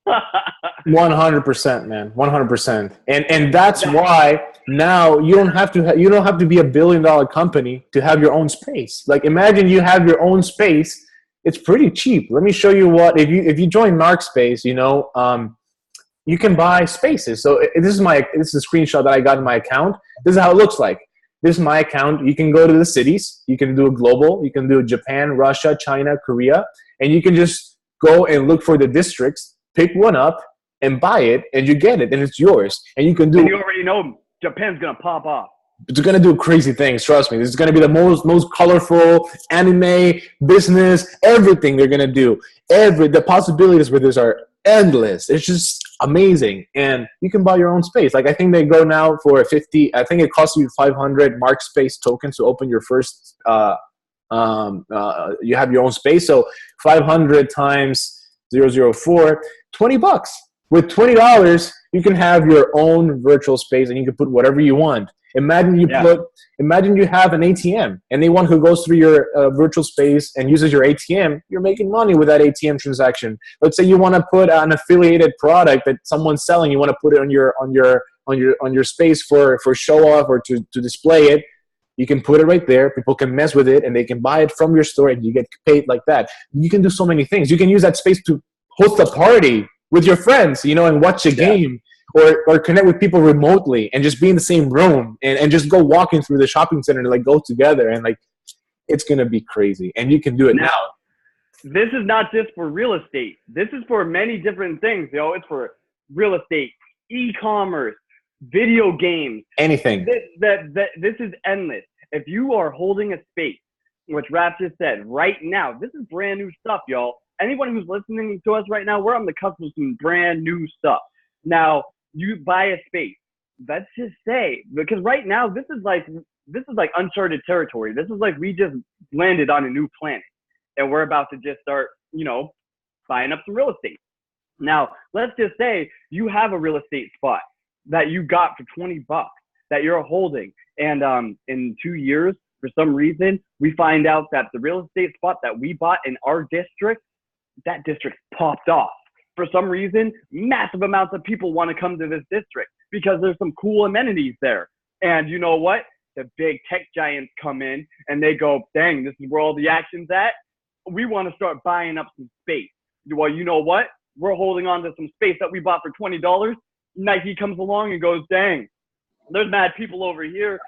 100%, man. 100%. And that's why now you don't have to you don't have to be a billion-dollar company to have your own space. Like imagine you have your own space. It's pretty cheap. Let me show you what if you join Mark.Space, you can buy spaces. So this is a screenshot that I got in my account. This is how it looks like. This is my account. You can go to the cities. You can do a global. You can do Japan, Russia, China, Korea, and you can just go and look for the districts, pick one up, and buy it, and you get it, and it's yours. And you can do. And you already know Japan's gonna pop off. It's gonna do crazy things. Trust me. This is gonna be the most colorful anime business. Everything they're gonna do. The possibilities with this are endless. It's just amazing, and you can buy your own space. Like I think they go now for 50. I think it costs you 500 Mark.Space tokens to open your first. You have your own space, so 500 times 004, $20. With $20, you can have your own virtual space, and you can put whatever you want. Imagine you have an ATM, and anyone who goes through your virtual space and uses your ATM, you're making money with that ATM transaction. Let's say you want to put an affiliated product that someone's selling, you want to put it on your space for show off or to display it. You can put it right there. People can mess with it, and they can buy it from your store, and you get paid like that. You can do so many things. You can use that space to host a party with your friends, and watch a game. Or connect with people remotely and just be in the same room and just go walking through the shopping center and like go together, and like it's gonna be crazy, and you can do it now. This is not just for real estate. This is for many different things, It's for real estate, e-commerce, video games, anything. This is endless. If you are holding a space, which Raph just said, right now, this is brand new stuff, y'all. Anyone who's listening to us right now, we're on the cusp of some brand new stuff. Now, you buy a space. Let's just say, because right now this is like uncharted territory. This is like we just landed on a new planet, and we're about to just start, buying up some real estate. Now, let's just say you have a real estate spot that you got for $20 that you're holding, and in 2 years, for some reason, we find out that the real estate spot that we bought in our district, that district popped off. For some reason, massive amounts of people want to come to this district because there's some cool amenities there. And you know what? The big tech giants come in and they go, dang, this is where all the action's at. We want to start buying up some space. Well, you know what? We're holding on to some space that we bought for $20. Nike comes along and goes, dang, there's mad people over here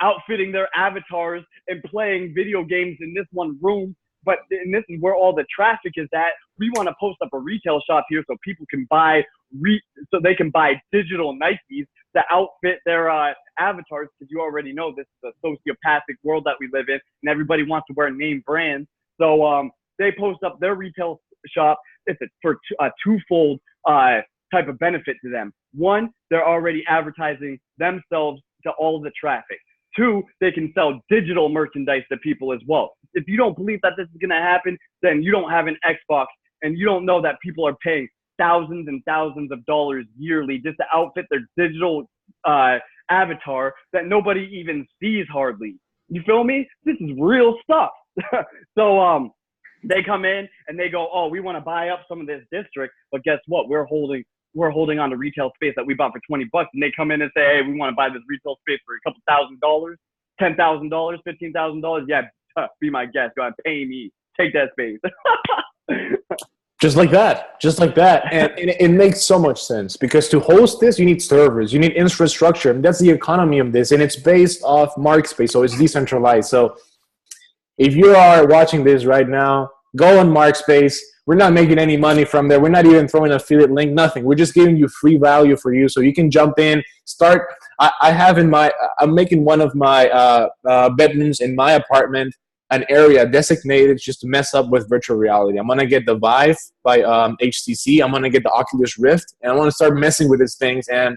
outfitting their avatars and playing video games in this one room. But and this is where all the traffic is at. We want to post up a retail shop here so people can buy so they can buy digital Nikes to outfit their avatars, because you already know this is a sociopathic world that we live in, and everybody wants to wear name brands. So they post up their retail shop. It's for a twofold type of benefit to them. One, they're already advertising themselves to all of the traffic. Two, they can sell digital merchandise to people as well. If you don't believe that this is going to happen, then you don't have an Xbox, and you don't know that people are paying thousands and thousands of dollars yearly just to outfit their digital avatar that nobody even sees hardly. You feel me? This is real stuff. So they come in and they go, oh, we want to buy up some of this district, but guess what? We're holding on to retail space that we bought for $20, and they come in and say, hey, we want to buy this retail space for a couple $1,000, $10,000, $15,000. Yeah, be my guest. Go ahead, pay me. Take that space. Just like that. And it makes so much sense, because to host this, you need servers, you need infrastructure, and that's the economy of this, and it's based off Mark.Space, so it's decentralized. So if you are watching this right now, go on Mark.Space. We're not making any money from there. We're not even throwing an affiliate link, nothing. We're just giving you free value for you, so you can jump in, start. I'm making one of my bedrooms in my apartment an area designated just to mess up with virtual reality. I'm going to get the Vive by HTC. I'm going to get the Oculus Rift, and I want to start messing with these things. And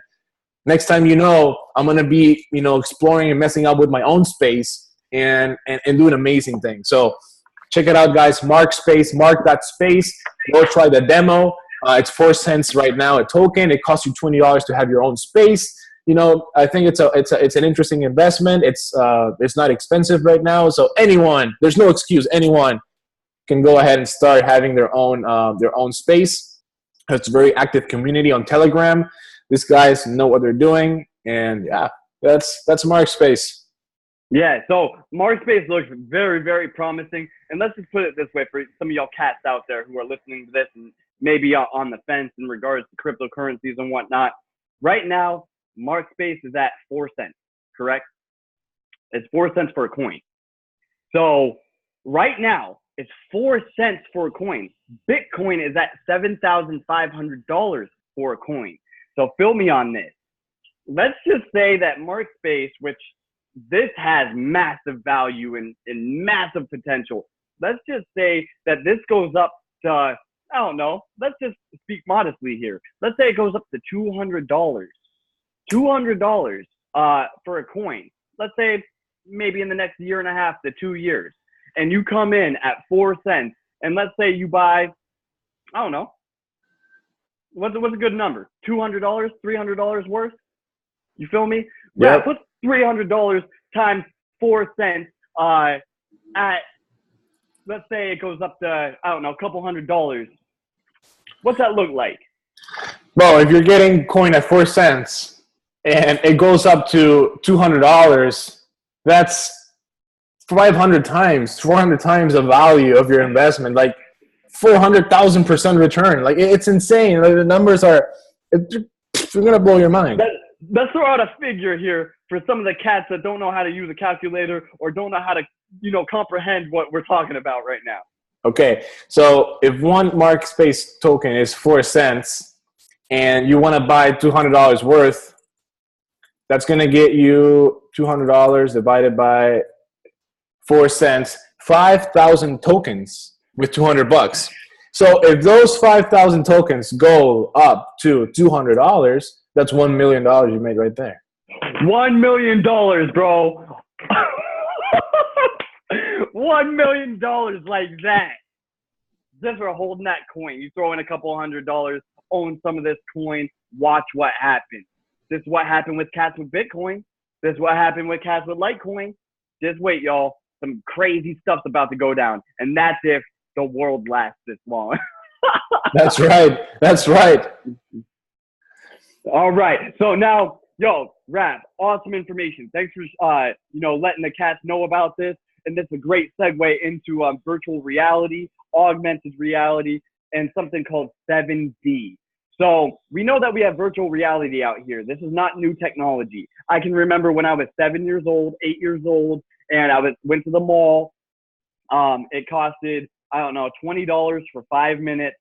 next time, I'm going to be, exploring and messing up with my own space and doing amazing things. So check it out, guys. Mark.Space, Mark.Space. Go try the demo. It's 4 cents right now a token. It costs you $20 to have your own space. I think it's an interesting investment. It's not expensive right now. So there's no excuse. Anyone can go ahead and start having their own space. It's a very active community on Telegram. These guys know what they're doing, and yeah, that's Mark.Space. Yeah, so Mark.Space looks very, very promising. And let's just put it this way for some of y'all cats out there who are listening to this and maybe on the fence in regards to cryptocurrencies and whatnot. Right now, Mark.Space is at 4 cents, correct? It's 4 cents for a coin. So right now, it's 4 cents for a coin. Bitcoin is at $7,500 for a coin. So fill me on this. Let's just say that Mark.Space, which this has massive value and massive potential. Let's just say that this goes up to, I don't know, let's just speak modestly here. Let's say it goes up to $200. $200 for a coin. Let's say maybe in the next year and a half to 2 years. And you come in at 4 cents. And let's say you buy, I don't know, what's a good number? $200, $300 worth? You feel me? Yeah. Put $300 times 4 cents at, let's say it goes up to, I don't know, a couple $100. What's that look like? Well, if you're getting coin at 4 cents and it goes up to $200, that's 500 times, 400 times the value of your investment, like 400,000% return. Like, it's insane. Like, the numbers are, you're gonna blow your mind. Let's throw out a figure here for some of the cats that don't know how to use a calculator or don't know how to, comprehend what we're talking about right now. Okay, so if one Mark.Space token is 4 cents and you want to buy $200 worth, that's going to get you $200 divided by 4 cents, 5,000 tokens with $200. So if those 5,000 tokens go up to $200, that's $1 million you made right there. $1 million, bro. $1 million like that. Just for holding that coin. You throw in a couple $100, own some of this coin, watch what happens. This is what happened with cats with Bitcoin. This is what happened with cats with Litecoin. Just wait, y'all. Some crazy stuff's about to go down. And that's if the world lasts this long. That's right. That's right. All right. So now, Raph, awesome information. Thanks for, letting the cats know about this. And this is a great segue into virtual reality, augmented reality, and something called 7D. So we know that we have virtual reality out here. This is not new technology. I can remember when I was 7 years old, 8 years old, and I went to the mall. It costed, I don't know, $20 for 5 minutes.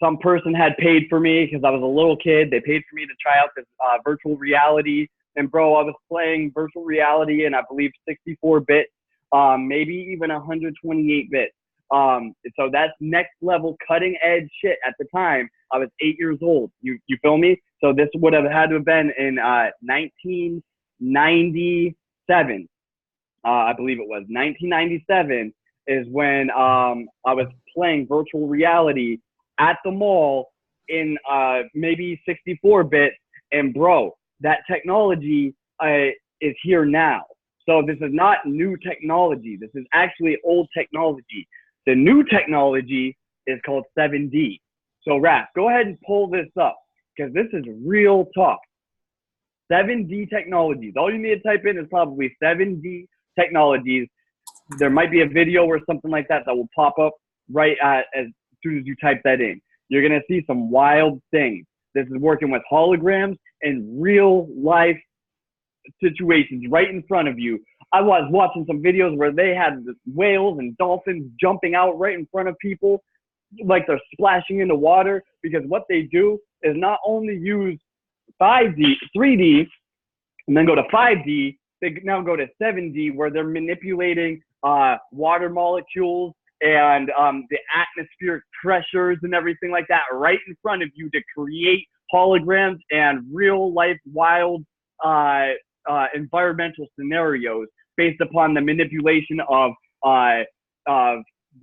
Some person had paid for me because I was a little kid. They paid for me to try out this virtual reality. And bro, I was playing virtual reality in, I believe, 64-bit, maybe even 128-bit. So that's next level cutting edge shit at the time. I was 8 years old. You feel me? So this would have had to have been in 1997. I believe it was 1997 is when I was playing virtual reality at the mall in maybe 64-bit. And bro, that technology is here now. So this is not new technology. This is actually old technology. The new technology is called 7D. So Raph, go ahead and pull this up because this is real talk. 7D technologies. All you need to type in is probably 7D technologies. There might be a video or something like that that will pop up right as soon as you type that in. You're going to see some wild things. This is working with holograms and real life situations right in front of you. I was watching some videos where they had whales and dolphins jumping out right in front of people like they're splashing into water, because what they do is not only use 5D, 3D, and then go to 5D, they now go to 7D where they're manipulating water molecules and the atmospheric pressures and everything like that right in front of you to create holograms and real life wild environmental scenarios based upon the manipulation of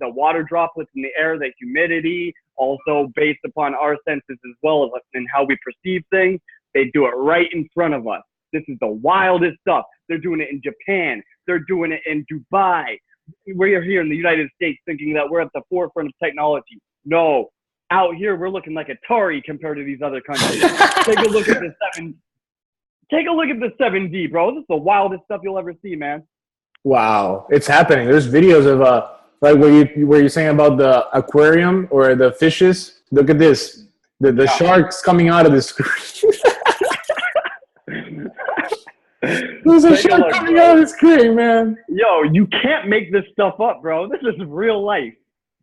the water droplets in the air, the humidity, also based upon our senses as well as in how we perceive things. They do it right in front of us. This is the wildest stuff. They're doing it in Japan. They're doing it in Dubai. We're here in the United States thinking that we're at the forefront of technology. No, Out here, we're looking like Atari compared to these other countries. Take a look at the Take a look at the 7D, bro. This is the wildest stuff you'll ever see, man. Wow, it's happening. There's videos of like where you're saying about the aquarium or the fishes. Look at this, the sharks coming out of the screen. There's a shark coming out of the screen, man. Yo, you can't make this stuff up, bro. This is real life.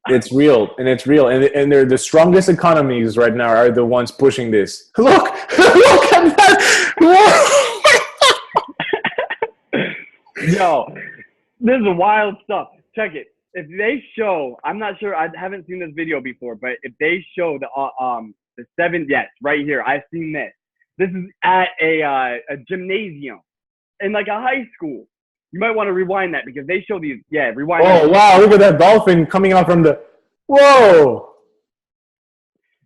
It's real, and it's real, and they're the strongest economies right now are the ones pushing this. Look, look at that. Yo, this is wild stuff. Check it. If they show, I'm not sure, I haven't seen this video before, but if they show the 7, yes, right here, I've seen this. This is at a gymnasium in like a high school. You might want to rewind that because they show these. Yeah, rewind. Oh, wow. Look at that dolphin coming out from the. Whoa.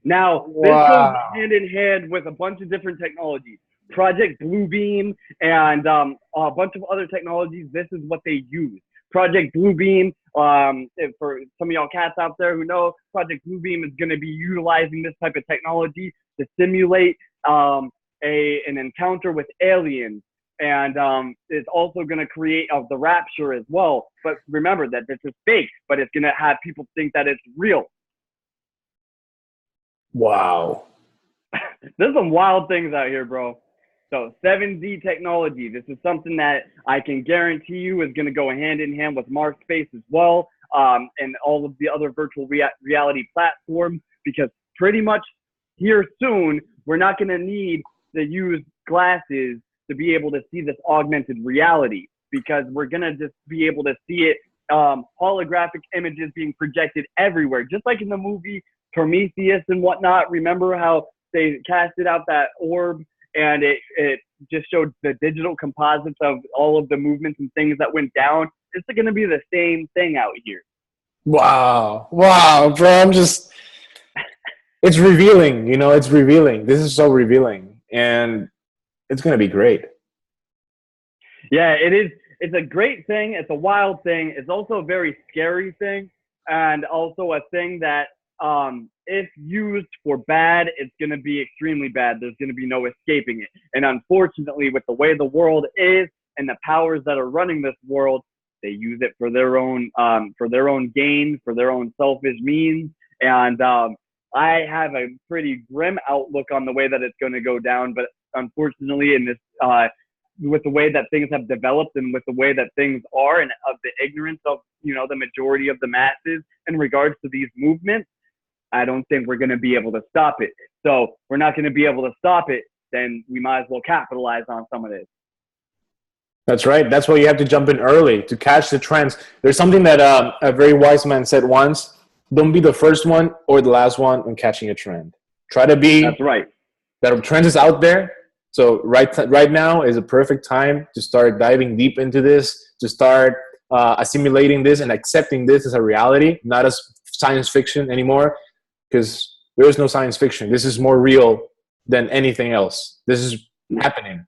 Now, this goes hand in hand with a bunch of different technologies. Project Bluebeam and a bunch of other technologies. This is what they use. Project Bluebeam, for some of y'all cats out there who know, Project Bluebeam is going to be utilizing this type of technology to simulate an encounter with aliens. And it's also going to create the rapture as well. But remember that this is fake, but it's going to have people think that it's real. Wow. There's some wild things out here, bro. So 7D technology, this is something that I can guarantee you is going to go hand in hand with Mark.Space as well, and all of the other virtual reality platforms, because pretty much here soon, we're not going to need to use glasses to be able to see this augmented reality, because we're going to just be able to see it, holographic images being projected everywhere, just like in the movie Prometheus and whatnot. Remember how they casted out that orb and it just showed the digital composites of all of the movements and things that went down? It's going to be the same thing out here. Wow. Wow, bro. I'm just, it's revealing, you know, it's revealing. This is so revealing, and it's going to be great. Yeah, it is. It's a great thing. It's a wild thing. It's also a very scary thing, and also a thing that if used for bad, it's going to be extremely bad. There's going to be no escaping it. And unfortunately, with the way the world is and the powers that are running this world, they use it for their own gain, for their own selfish means. And I have a pretty grim outlook on the way that it's going to go down. But unfortunately, in this with the way that things have developed and with the way that things are, and of the ignorance of, you know, the majority of the masses in regards to these movements, I don't think we're going to be able to stop it. So we're not going to be able to stop it, then we might as well capitalize on some of this. That's right. That's why you have to jump in early to catch the trends. There's something that a very wise man said once: don't be the first one or the last one when catching a trend. Try to be. That's right. That trend is out there. So right now is a perfect time to start diving deep into this, to start assimilating this and accepting this as a reality, not as science fiction anymore, because there is no science fiction. This is more real than anything else. This is happening.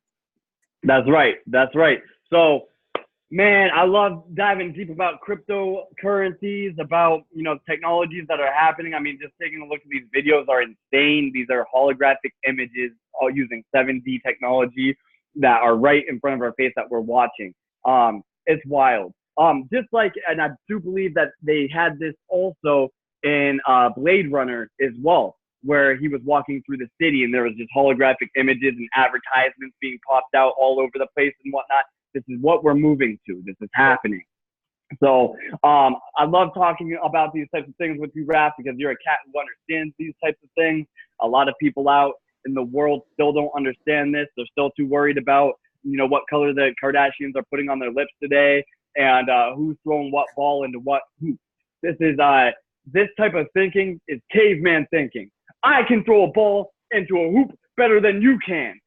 That's right. That's right. So, man, I love diving deep about cryptocurrencies, about, you know, technologies that are happening. I mean, just taking a look at these videos are insane. These are holographic images all using 7D technology that are right in front of our face that we're watching. It's wild. Just like, and I do believe that they had this also in Blade Runner as well, where he was walking through the city and there was just holographic images and advertisements being popped out all over the place and whatnot. This is what we're moving to. This is happening. So I love talking about these types of things with you, Raph, because you're a cat who understands these types of things. A lot of people out in the world still don't understand this. They're still too worried about, you know, what color the Kardashians are putting on their lips today and who's throwing what ball into what hoop. This is this type of thinking is caveman thinking. I can throw a ball into a hoop better than you can.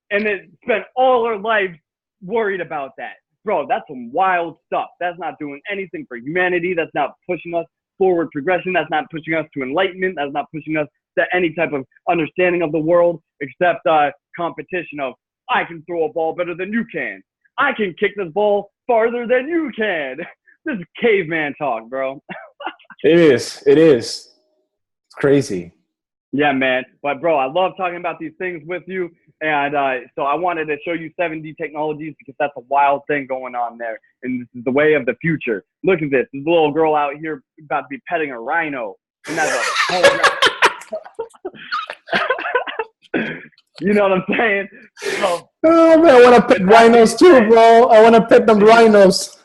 And then spend all our lives worried about that. Bro, that's some wild stuff. That's not doing anything for humanity. That's not pushing us forward progression. That's not pushing us to enlightenment. That's not pushing us to any type of understanding of the world, except competition of, I can throw a ball better than you can. I can kick this ball farther than you can. This is caveman talk, bro. It is. It is. crazy. Yeah, man. But bro, I love talking about these things with you. And so I wanted to show you 7D technologies because that's a wild thing going on there. And this is the way of the future. Look at this. This little girl out here about to be petting a rhino. And that's a hologram. You know what I'm saying? So, Oh man, I want to pet rhinos too, bro. I want to pet them rhinos.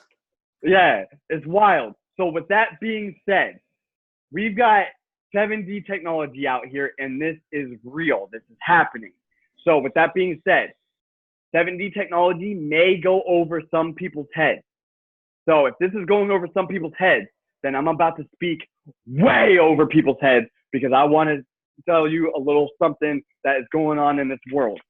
yeah, it's wild. So with that being said, we've got 7D technology out here, and this is real. This is happening. So with that being said, 7D technology may go over some people's heads. So if this is going over some people's heads, then I'm about to speak way over people's heads because I want to tell you a little something that is going on in this world.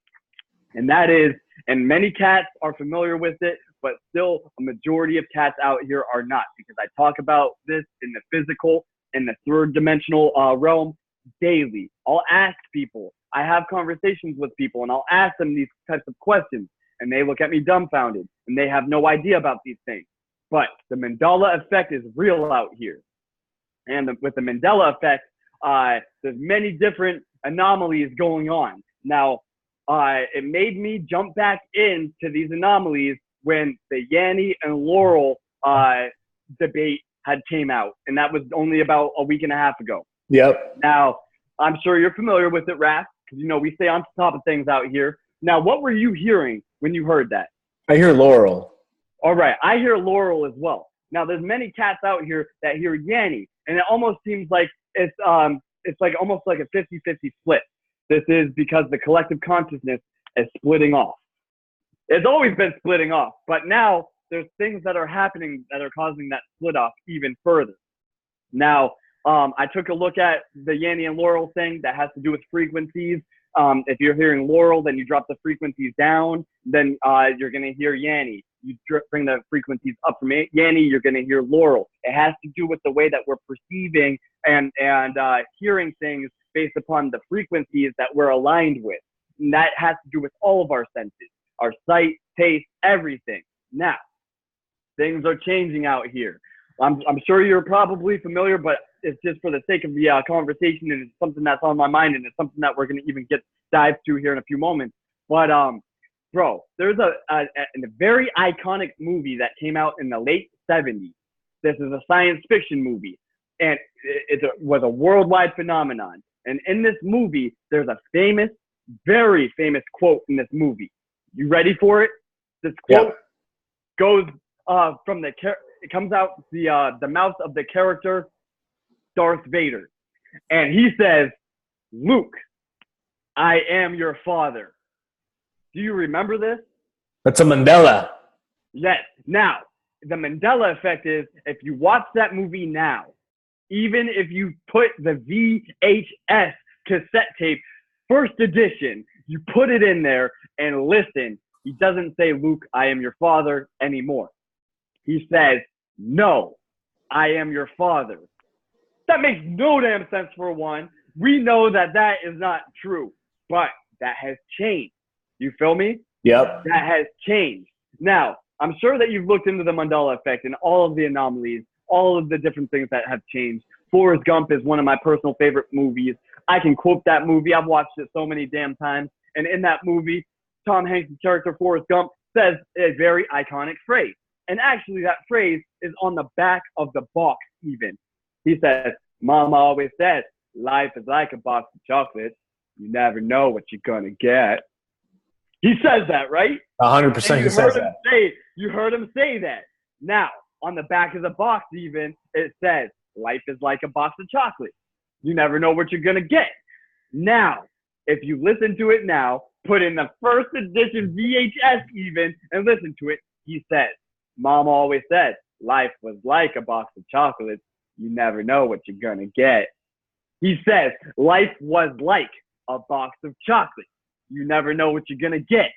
And that is, and many cats are familiar with it, but still a majority of cats out here are not, because I talk about this in the physical, in the third dimensional realm daily. I'll ask people, I have conversations with people, and I'll ask them these types of questions, and they look at me dumbfounded, and they have no idea about these things. But the Mandela Effect is real out here. And with the Mandela Effect, there's many different anomalies going on. Now, it made me jump back into these anomalies when the Yanny and Laurel debate had came out, and that was only about a week and a half ago. Yep. Now, I'm sure you're familiar with it, Raph, because you know we stay on top of things out here. Now, what were you hearing when you heard that? I hear Laurel. All right, I hear Laurel as well. Now, there's many cats out here that hear Yanny, and it almost seems like it's like almost like a 50-50 split. This is because the collective consciousness is splitting off. It's always been splitting off, but now there's things that are happening that are causing that split off even further. Now, I took a look at the Yanny and Laurel thing that has to do with frequencies. If you're hearing Laurel, then you drop the frequencies down, then you're going to hear Yanny. You bring the frequencies up from Yanny, you're going to hear Laurel. It has to do with the way that we're perceiving and hearing things based upon the frequencies that we're aligned with. And that has to do with all of our senses, our sight, taste, everything. Now, things are changing out here. I'm sure you're probably familiar, but it's just for the sake of the conversation, and it's something that's on my mind, and it's something that we're going to even dive to here in a few moments. But bro, there's a very iconic movie that came out in the late 70s. This is a science fiction movie, and it was a worldwide phenomenon. And in this movie, there's a famous, very famous quote in this movie. You ready for it? This quote goes from it comes out the mouth of the character Darth Vader, and he says, "Luke, I am your father." Do you remember this? That's a Mandela. Yes. Now, the Mandela Effect is if you watch that movie now, even if you put the VHS cassette tape, first edition, you put it in there and listen, he doesn't say, "Luke, I am your father" anymore. He says, "No, I am your father." That makes no damn sense for one. We know that that is not true, but that has changed. You feel me? Yep. That has changed. Now, I'm sure that you've looked into the Mandela Effect and all of the anomalies, all of the different things that have changed. Forrest Gump is one of my personal favorite movies. I can quote that movie. I've watched it so many damn times. And in that movie, Tom Hanks' character, Forrest Gump, says a very iconic phrase. And actually, that phrase is on the back of the box even. He says, "Mama always said, life is like a box of chocolates. You never know what you're going to get." He says that, right? 100% he says that. You heard him say that. Now, on the back of the box even, it says, "Life is like a box of chocolates. You never know what you're going to get." Now, if you listen to it now, put in the first edition VHS even, and listen to it, he says, "Mom always said, life was like a box of chocolates. You never know what you're going to get." He says, life was like a box of chocolates. You never know what you're going to get.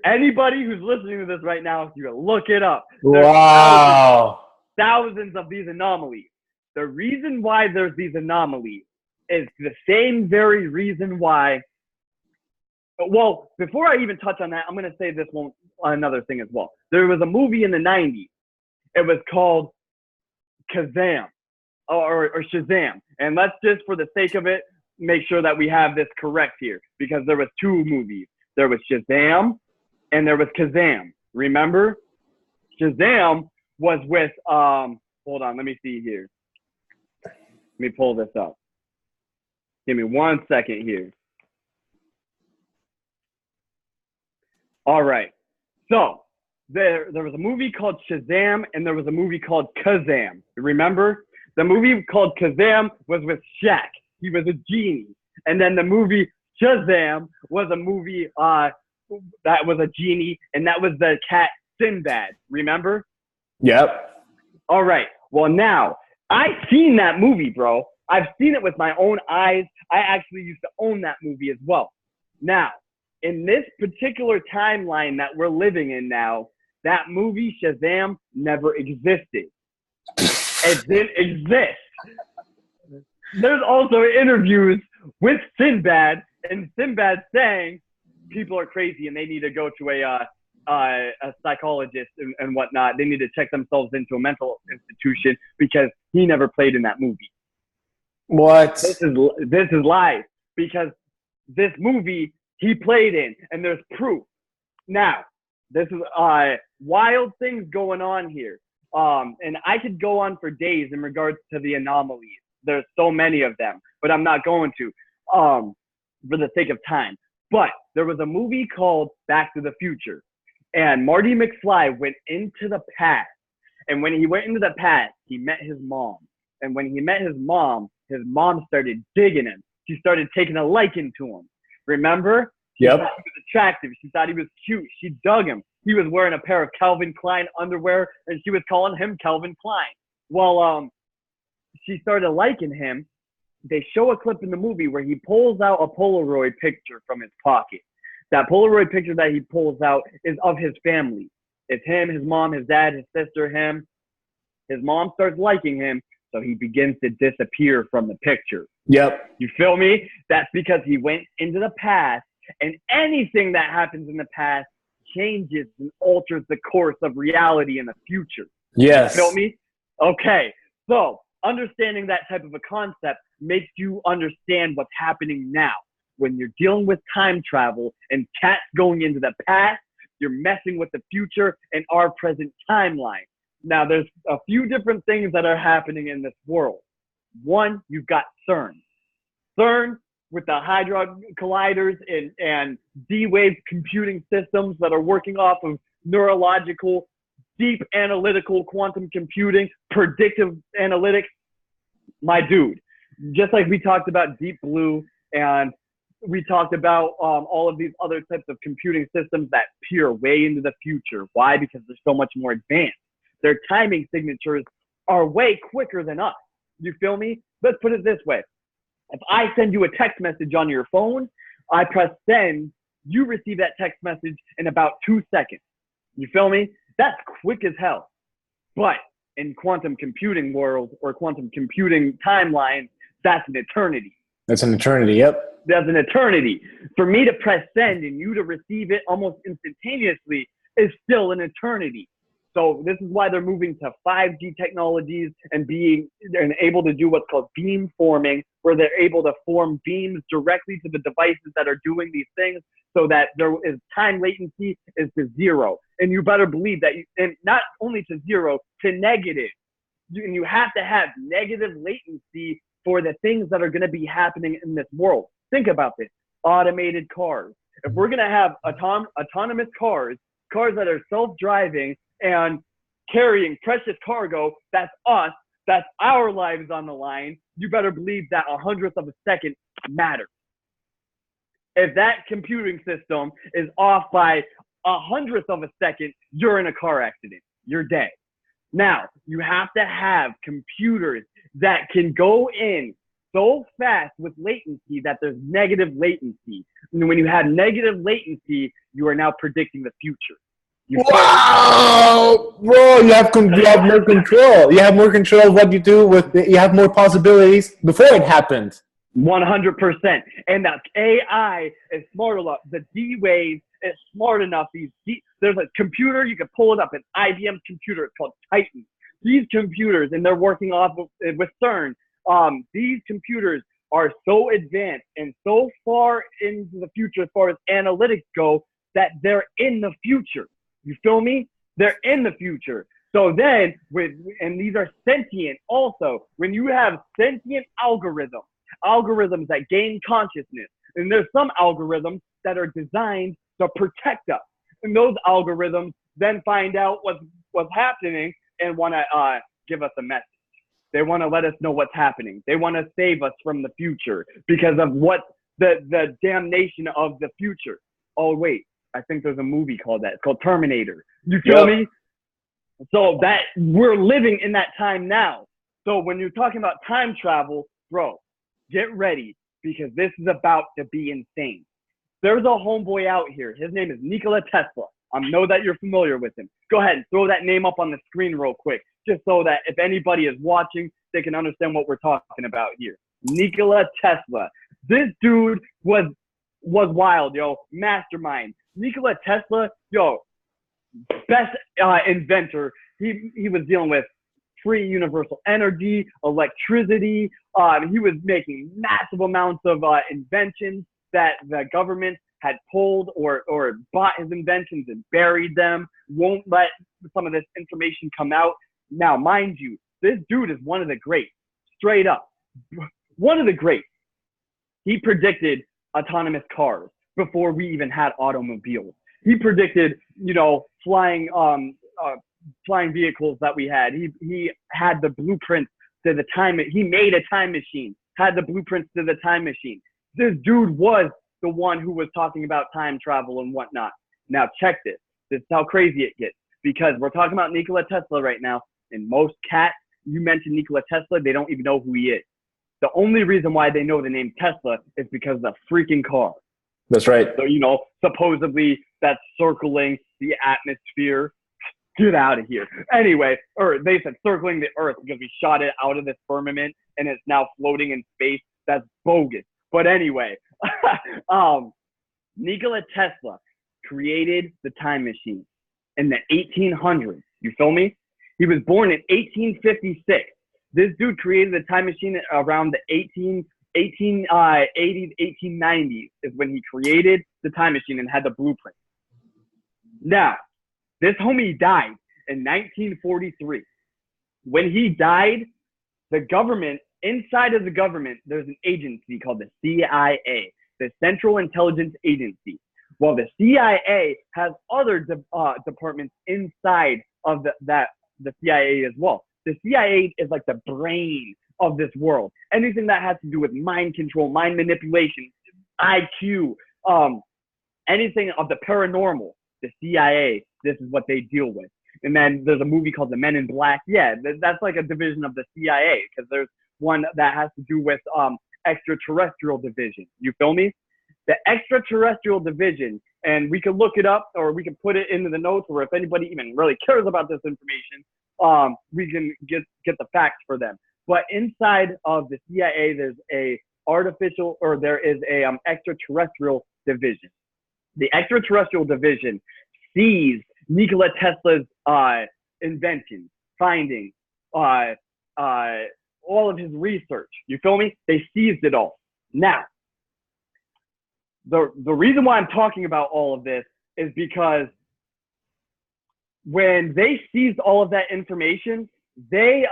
Anybody who's listening to this right now, you look it up. There's wow. thousands of these anomalies. The reason why there's these anomalies is the same very reason why. Well, before I even touch on that, I'm going to say this one, another thing as well. There was a movie in the 90s. It was called Kazam. or Shazam. And let's just, for the sake of it, make sure that we have this correct here, because there was two movies. There was Shazam and there was Kazam. Remember? Shazam was with, hold on, let me see here. Let me pull this up. Give me 1 second here. All right. So there was a movie called Shazam and there was a movie called Kazam. Remember? The movie called Kazam was with Shaq. He was a genie. And then the movie Shazam was a movie that was a genie, and that was the cat Sinbad. Remember? Yep. All right. Well, now, I've seen that movie, bro. I've seen it with my own eyes. I actually used to own that movie as well. Now, in this particular timeline that we're living in now, that movie Shazam never existed. It didn't exist. There's also interviews with Sinbad, and Sinbad saying people are crazy and they need to go to a psychologist and whatnot. They need to check themselves into a mental institution because he never played in that movie. What? This is lies, because this movie he played in, and there's proof. Now, this is wild things going on here. And I could go on for days in regards to the anomalies. There's so many of them, but I'm not going to for the sake of time. But there was a movie called Back to the Future, and Marty McFly went into the past. And when he went into the past, he met his mom. And when he met his mom started digging him. She started taking a liking to him. Remember? She thought he was attractive. She thought he was cute. She dug him. He was wearing a pair of Calvin Klein underwear, and she was calling him Calvin Klein. Well, she started liking him. They show a clip in the movie where he pulls out a Polaroid picture from his pocket. That Polaroid picture that he pulls out is of his family. It's him, his mom, his dad, his sister, him. His mom starts liking him, so he begins to disappear from the picture. Yep. You feel me? That's because he went into the past, and anything that happens in the past changes and alters the course of reality in the future. Yes. You feel me? Okay. So understanding that type of a concept makes you understand what's happening now. When you're dealing with time travel and cats going into the past, you're messing with the future and our present timeline. Now, there's a few different things that are happening in this world. One, you've got CERN. CERN, with the Hadron Colliders and D-Wave computing systems that are working off of neurological, deep analytical quantum computing, predictive analytics. My dude, just like we talked about Deep Blue and we talked about all of these other types of computing systems that peer way into the future. Why? Because they're so much more advanced. Their timing signatures are way quicker than us. You feel me? Let's put it this way. If I send you a text message on your phone, I press send, you receive that text message in about 2 seconds. You feel me? That's quick as hell. But in quantum computing world or quantum computing timeline, that's an eternity. That's an eternity, yep. That's an eternity. For me to press send and you to receive it almost instantaneously is still an eternity. So this is why they're moving to 5G technologies and able to do what's called beam forming, where they're able to form beams directly to the devices that are doing these things, so that there is time latency is to zero. And you better believe that, and not only to zero, to negative. And you have to have negative latency for the things that are going to be happening in this world. Think about this. Automated cars. If we're going to have autonomous cars that are self-driving and carrying precious cargo, that's us, that's our lives on the line, you better believe that 1/100th of a second matters. If that computing system is off by 1/100th of a second, you're in a car accident. You're dead. Now, you have to have computers that can go in so fast with latency that there's negative latency. And when you have negative latency, you are now predicting the future. Wow, bro! You have more control. You have more control of what you do with. You have more possibilities before it happened. 100%. And the AI is smart enough. The D-Wave is smart enough. There's a computer, you can pull it up. It's IBM's computer. It's called Titan. These computers, and they're working off of, with CERN. These computers are so advanced and so far into the future as far as analytics go that they're in the future. You feel me? They're in the future. So then, and these are sentient also. When you have sentient algorithms that gain consciousness, and there's some algorithms that are designed to protect us. And those algorithms then find out what's happening and want to give us a message. They want to let us know what's happening. They want to save us from the future because of what the damnation of the future. Oh, wait, I think there's a movie called that. It's called Terminator. You feel me? So that we're living in that time now. So when you're talking about time travel, bro, get ready because this is about to be insane. There's a homeboy out here. His name is Nikola Tesla. I know that you're familiar with him. Go ahead and throw that name up on the screen real quick, just so that if anybody is watching, they can understand what we're talking about here. Nikola Tesla. This dude was wild, yo. Mastermind. Nikola Tesla, yo, best inventor. He was dealing with free universal energy, electricity. He was making massive amounts of inventions that the government had pulled or bought his inventions and buried them, won't let some of this information come out. Now, mind you, this dude is one of the greats, straight up. One of the greats. He predicted autonomous cars before we even had automobiles. He predicted, flying vehicles that we had. He had the blueprints to the time. He made a time machine, had the blueprints to the time machine. This dude was the one who was talking about time travel and whatnot. Now check this. This is how crazy it gets. Because we're talking about Nikola Tesla right now, and most cats, you mention Nikola Tesla, they don't even know who he is. The only reason why they know the name Tesla is because of the freaking car. That's right. So, supposedly that's circling the atmosphere. Get out of here. Anyway, or they said circling the Earth because we shot it out of this firmament and it's now floating in space. That's bogus. But anyway, Nikola Tesla created the time machine in the 1800s. You feel me? He was born in 1856. This dude created the time machine around the 1880s, 1890s is when he created the time machine and had the blueprint. Now, this homie died in 1943. When he died, the government, inside of the government, there's an agency called the CIA, the Central Intelligence Agency. Well, the CIA has other departments inside of the CIA as well. The CIA is like the brain of this world. Anything that has to do with mind control, mind manipulation, IQ, anything of the paranormal, the CIA, this is what they deal with. And then there's a movie called The Men in Black. Yeah, that's like a division of the CIA because there's one that has to do with extraterrestrial division. You feel me? The extraterrestrial division, and we can look it up or we can put it into the notes, or if anybody even really cares about this information, we can get the facts for them. But inside of the CIA, there is a extraterrestrial division. The extraterrestrial division sees Nikola Tesla's inventions, findings, all of his research. You feel me? They seized it all. Now, the reason why I'm talking about all of this is because when they seized all of that information, they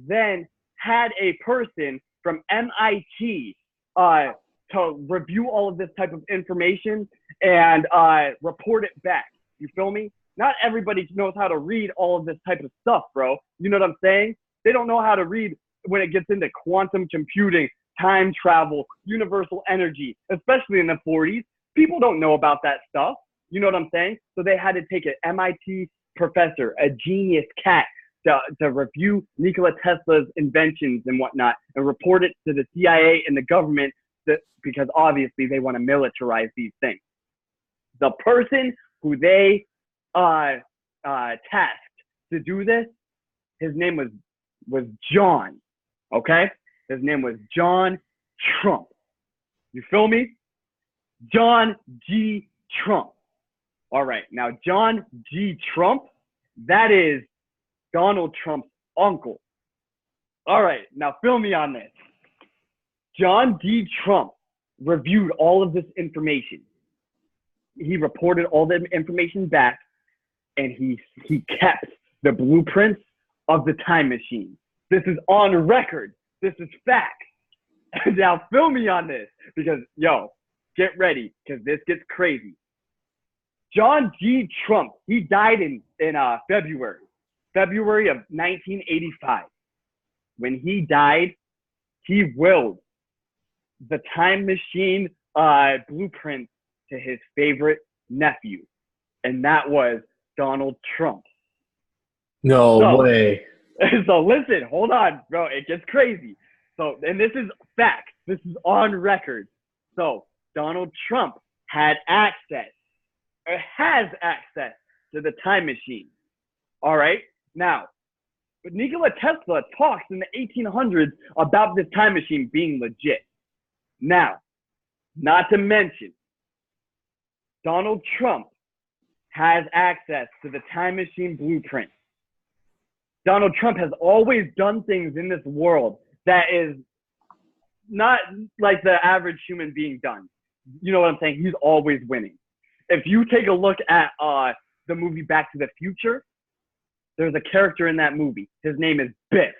then had a person from MIT to review all of this type of information and report it back. You feel me? Not everybody knows how to read all of this type of stuff, bro. You know what I'm saying? They don't know how to read when it gets into quantum computing, time travel, universal energy, especially in the 40s. People don't know about that stuff. You know what I'm saying? So they had to take an MIT professor, a genius cat, to review Nikola Tesla's inventions and whatnot and report it to the CIA and the government because obviously they want to militarize these things. The person who they tasked to do this, his name was John, okay? His name was John Trump. You feel me? John G. Trump. All right, now John G. Trump, that is Donald Trump's uncle. All right, now fill me on this. John D. Trump reviewed all of this information. He reported all the information back, and he kept the blueprints of the time machine. This is on record. This is fact. Now fill me on this, because yo, get ready, because this gets crazy. John G. Trump, he died in February of 1985. When he died, he willed the time machine blueprint to his favorite nephew, and that was Donald Trump. No way. So listen, hold on, bro. It gets crazy. So, and this is fact. This is on record. So Donald Trump had access, or has access to the time machine. All right. Now, Nikola Tesla talks in the 1800s about this time machine being legit. Now, not to mention, Donald Trump has access to the time machine blueprint. Donald Trump has always done things in this world that is not like the average human being done. You know what I'm saying? He's always winning. If you take a look at the movie Back to the Future, there's a character in that movie. His name is Biff.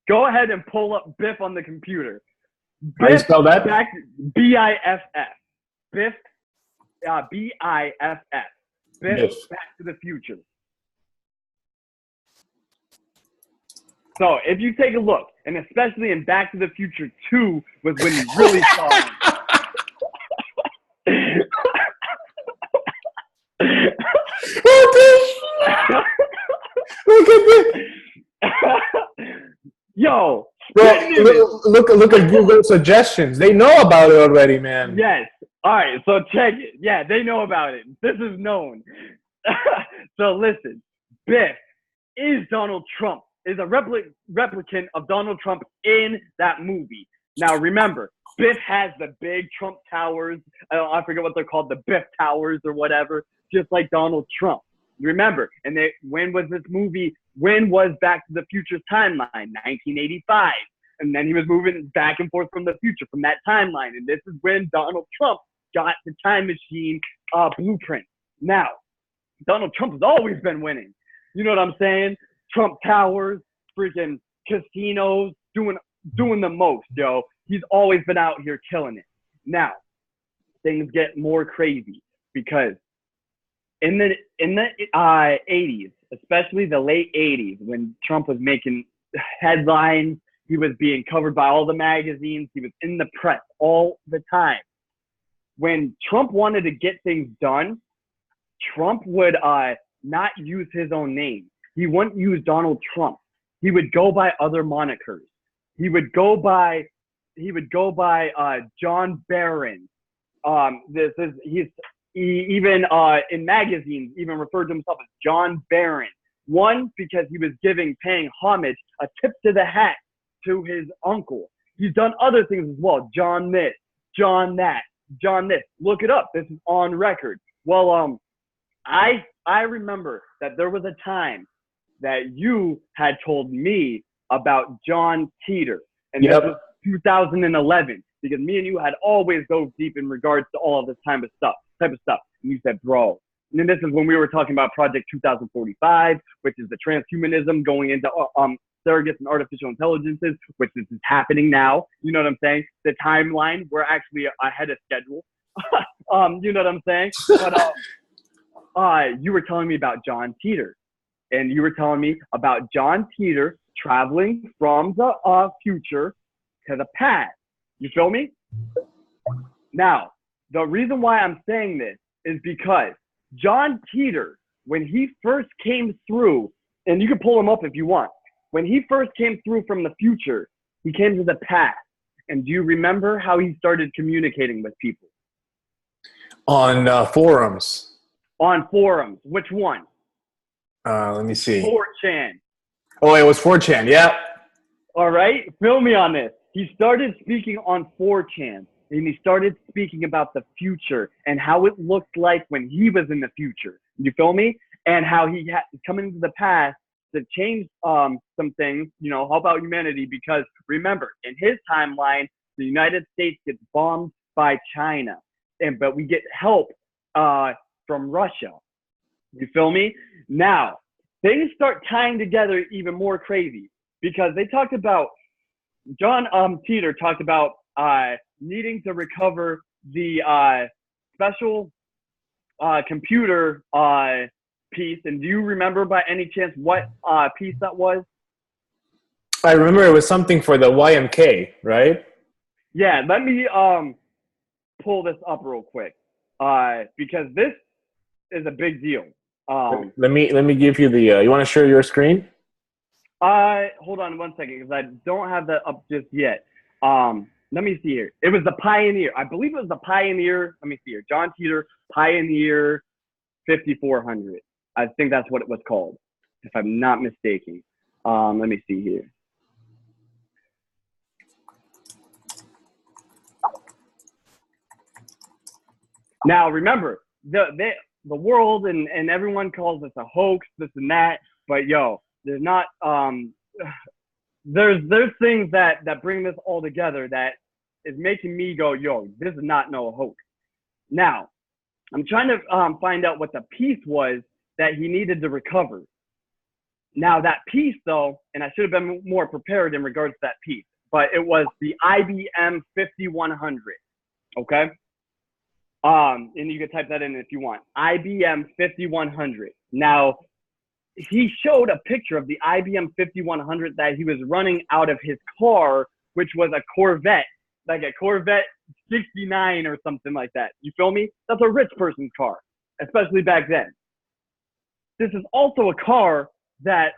Go ahead and pull up Biff on the computer. How do you spell that? B-I-F-F. Biff, B-I-F-F. Biff, Back to the Future. So if you take a look, and especially in Back to the Future 2 was when you really saw him. Look at this. Yo, bro, look at Google suggestions. They know about it already, man. Yes. All right, so check it. Yeah, they know about it. This is known. So listen, Biff is Donald Trump, is a replicant of Donald Trump in that movie. Now remember, Biff has the big Trump towers. I forget what they're called, the Biff towers or whatever, just like Donald Trump. Remember, and when was this movie? When was Back to the Future's timeline? 1985. And then he was moving back and forth from the future, from that timeline. And this is when Donald Trump got the time machine blueprint. Now, Donald Trump has always been winning. You know what I'm saying? Trump towers, freaking casinos, doing the most, yo. He's always been out here killing it. Now, things get more crazy because in the 80s, especially the late 80s, when Trump was making headlines, he was being covered by all the magazines, he was in the press all the time. When Trump wanted to get things done, Trump would not use his own name. He wouldn't use Donald Trump. He would go by other monikers. He would go by John Barron. He even in magazines even referred to himself as John Barron. One, because he was paying homage, a tip to the hat to his uncle. He's done other things as well. John this, John that, John this. Look it up. This is on record. Well, I remember that there was a time that you had told me about John Teeter, and this was 2011, because me and you had always dove deep in regards to all of this type of stuff. And you said, bro. And then this is when we were talking about Project 2045, which is the transhumanism going into surrogates and artificial intelligences, which is happening now. You know what I'm saying? The timeline, we're actually ahead of schedule. You know what I'm saying? But you were telling me about John Teeter, and you were telling me about John Teeter traveling from the future to the past. You feel me? Now, the reason why I'm saying this is because John Teeter, when he first came through, and you can pull him up if you want, when he first came through from the future, he came to the past. And do you remember how he started communicating with people? On forums. On forums. Which one? Let me see. 4chan. Oh, it was 4chan, yeah. All right, fill me on this. He started speaking on 4chan, and he started speaking about the future and how it looked like when he was in the future. You feel me? And how he had coming into the past, to change some things, help out humanity, because remember, in his timeline, the United States gets bombed by China, but we get help from Russia. You feel me? Now, things start tying together even more crazy, because they talked about, John Teeter talked about needing to recover the special computer piece. And do you remember by any chance what piece that was? I remember it was something for the YMK, right? Yeah, let me pull this up real quick, because this is a big deal. Let me give you the. You want to share your screen? Hold on one second, because I don't have that up just yet. Let me see here. It was the Pioneer. I believe it was the Pioneer. Let me see here. John Teeter Pioneer 5400. I think that's what it was called, if I'm not mistaken. Let me see here. Now, remember, the world and everyone calls this a hoax, this and that. But yo, there's not. There's things that bring this all together that is making me go, yo, this is not no hoax. Now, I'm trying to find out what the piece was that he needed to recover. Now, that piece, though, and I should have been more prepared in regards to that piece, but it was the IBM 5100. Okay. And you can type that in if you want. IBM 5100. Now, he showed a picture of the IBM 5100 that he was running out of his car, which was a Corvette, like a Corvette 69 or something like that. You feel me? That's a rich person's car, especially back then. This is also a car that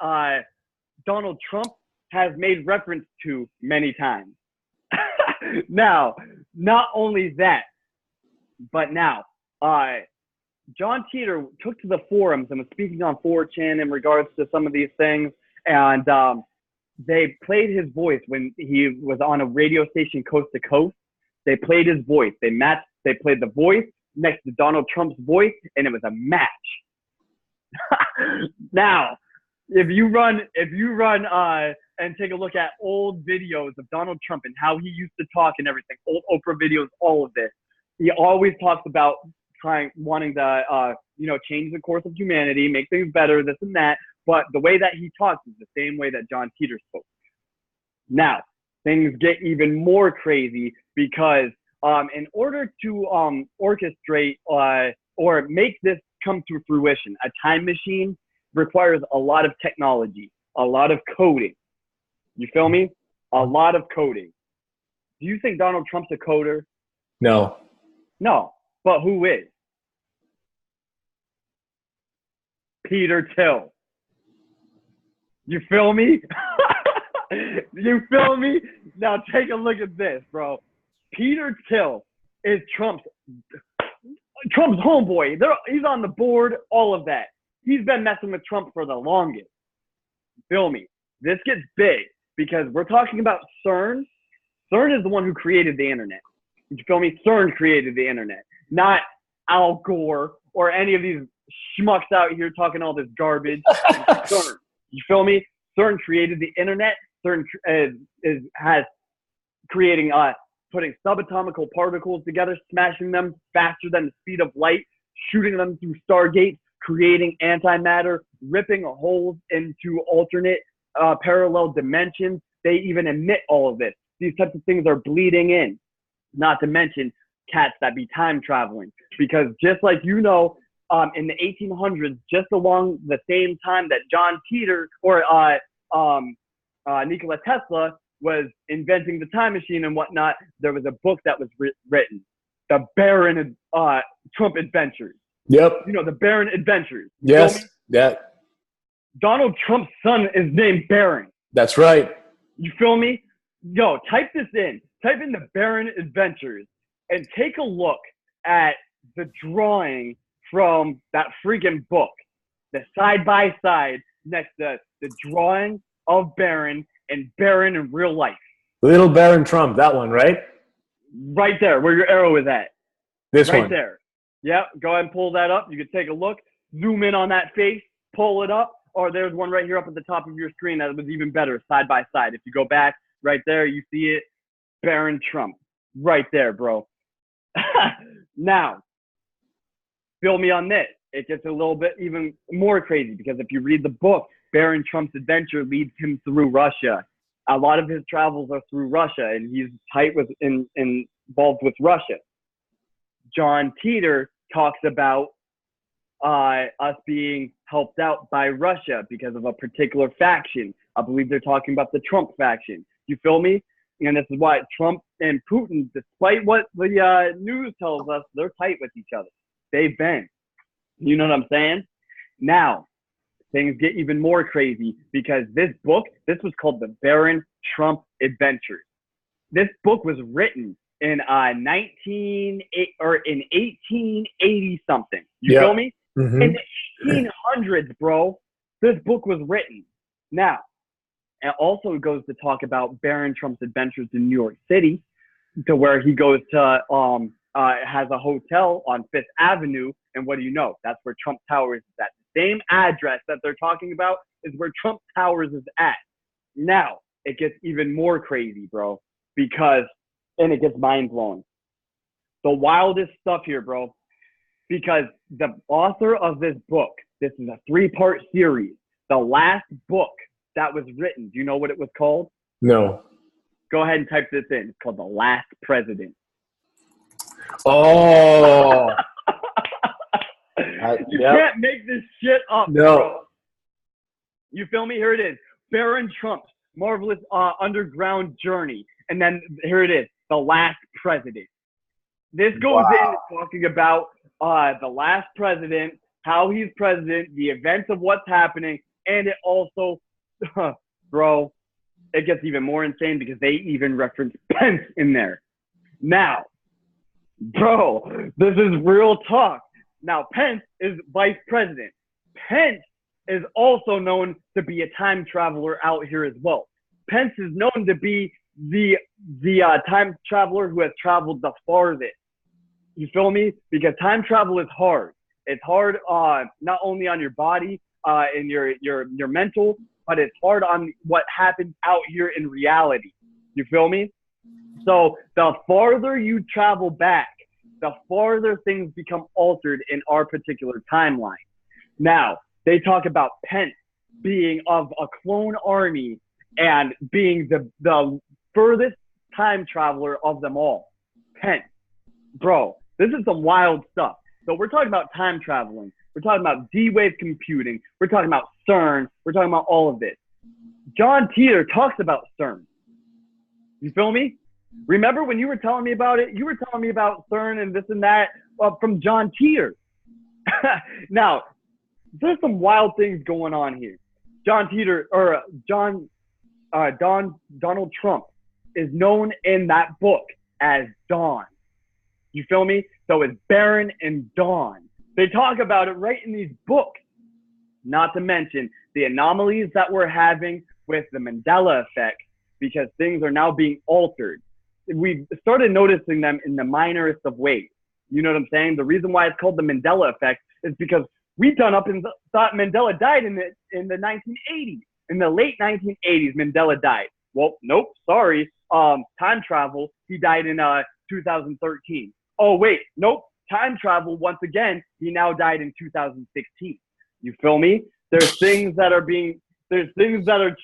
Donald Trump has made reference to many times. Now, not only that, but now, John Teeter took to the forums and was speaking on 4chan in regards to some of these things. And they played his voice when he was on a radio station coast to coast. They played his voice. They played the voice next to Donald Trump's voice, and it was a match. Now, if you run and take a look at old videos of Donald Trump and how he used to talk and everything, old Oprah videos, all of this, he always talks about wanting to, change the course of humanity, make things better, this and that. But the way that he talks is the same way that John Teeter spoke. Now, things get even more crazy, because in order to orchestrate or make this come to fruition, a time machine requires a lot of technology, a lot of coding. You feel me? A lot of coding. Do you think Donald Trump's a coder? No. No. But who is? Peter Thiel. You feel me? You feel me? Now take a look at this, bro. Peter Thiel is Trump's homeboy. He's on the board, all of that. He's been messing with Trump for the longest. Feel me? This gets big, because we're talking about CERN. CERN is the one who created the internet. You feel me? CERN created the internet, not Al Gore or any of these schmucks out here talking all this garbage. CERN. You feel me? CERN created the internet. CERN has creating putting subatomic particles together, smashing them faster than the speed of light, shooting them through stargates, creating antimatter, ripping holes into alternate parallel dimensions. They even emit all of this. These types of things are bleeding in, not to mention cats that be time traveling. Because just like in the 1800s, just along the same time that John Teeter or Nikola Tesla was inventing the time machine and whatnot, there was a book that was written, The Barron Trump Adventures. Yep. The Barron Adventures. Yes. Yeah. Donald Trump's son is named Barron. That's right. You feel me? Yo, type this in. Type in The Barron Adventures and take a look at the drawing from that freaking book. The side-by-side next to the drawing of Barron and Barron in real life. Little Baron Trump, that one, right? Right there, where your arrow is at. This one. Right there. Yep, go ahead and pull that up. You can take a look. Zoom in on that face. Pull it up. or there's one right here up at the top of your screen that was even better, side by side. If you go back right there, you see it, Baron Trump, right there, bro. Now, feel me on this. It gets a little bit even more crazy because if you read the book, Baron Trump's adventure leads him through Russia. A lot of his travels are through Russia, and he's tight with involved with Russia. John Teeter talks about us being helped out by Russia because of a particular faction. I believe they're talking about the Trump faction. You feel me? And this is why Trump and Putin, despite what the news tells us, they're tight with each other. They've been. You know what I'm saying? Now, things get even more crazy because this book, this was called The Baron Trump Adventures. This book was written in 1880 something. You feel me? Mm-hmm. In the 1800s, bro, this book was written. Now, it also goes to talk about Baron Trump's adventures in New York City, to where he goes to has a hotel on Fifth Avenue, and what do you know? That's where Trump Towers is at. The same address that they're talking about is where Trump Towers is at. Now, it gets even more crazy, bro, and it gets mind-blowing. The wildest stuff here, bro, because the author of this book, this is a 3-part series, the last book that was written, do you know what it was called? No. Go ahead and type this in. It's called The Last President. Oh. You can't make this shit up, bro. You feel me? Here it is. Baron Trump's marvelous underground journey. And then here it is. The Last President. This goes into talking about the last president, how he's president, the events of what's happening, and it also, bro, it gets even more insane because they even reference Pence in there. Now, bro, this is real talk. Now, Pence is vice president. Pence is also known to be a time traveler out here as well. Pence is known to be the time traveler who has traveled the farthest. You feel me? Because time travel is hard. It's hard not only on your body and your mental, but it's hard on what happens out here in reality. You feel me? So the farther you travel back, the farther things become altered in our particular timeline. Now, they talk about Pence being of a clone army and being the furthest time traveler of them all. Pence. Bro, this is some wild stuff. So we're talking about time traveling. We're talking about D-wave computing. We're talking about CERN. We're talking about all of this. John Teeter talks about CERN. You feel me? Remember when you were telling me about it? You were telling me about CERN and this and that from John Teeter. Now, there's some wild things going on here. John Teeter, or Donald Trump is known in that book as Don. You feel me? So it's Baron and Dawn. They talk about it right in these books. Not to mention the anomalies that we're having with the Mandela Effect, because things are now being altered. We've started noticing them in the minorest of ways. You know what I'm saying? The reason why it's called the Mandela Effect is because we done up and thought Mandela died in the 1980s. In the late 1980s, Mandela died. Well, nope, sorry. Time travel, he died in 2013. Oh, wait, nope. Time travel, once again, he now died in 2016. You feel me? There's things that are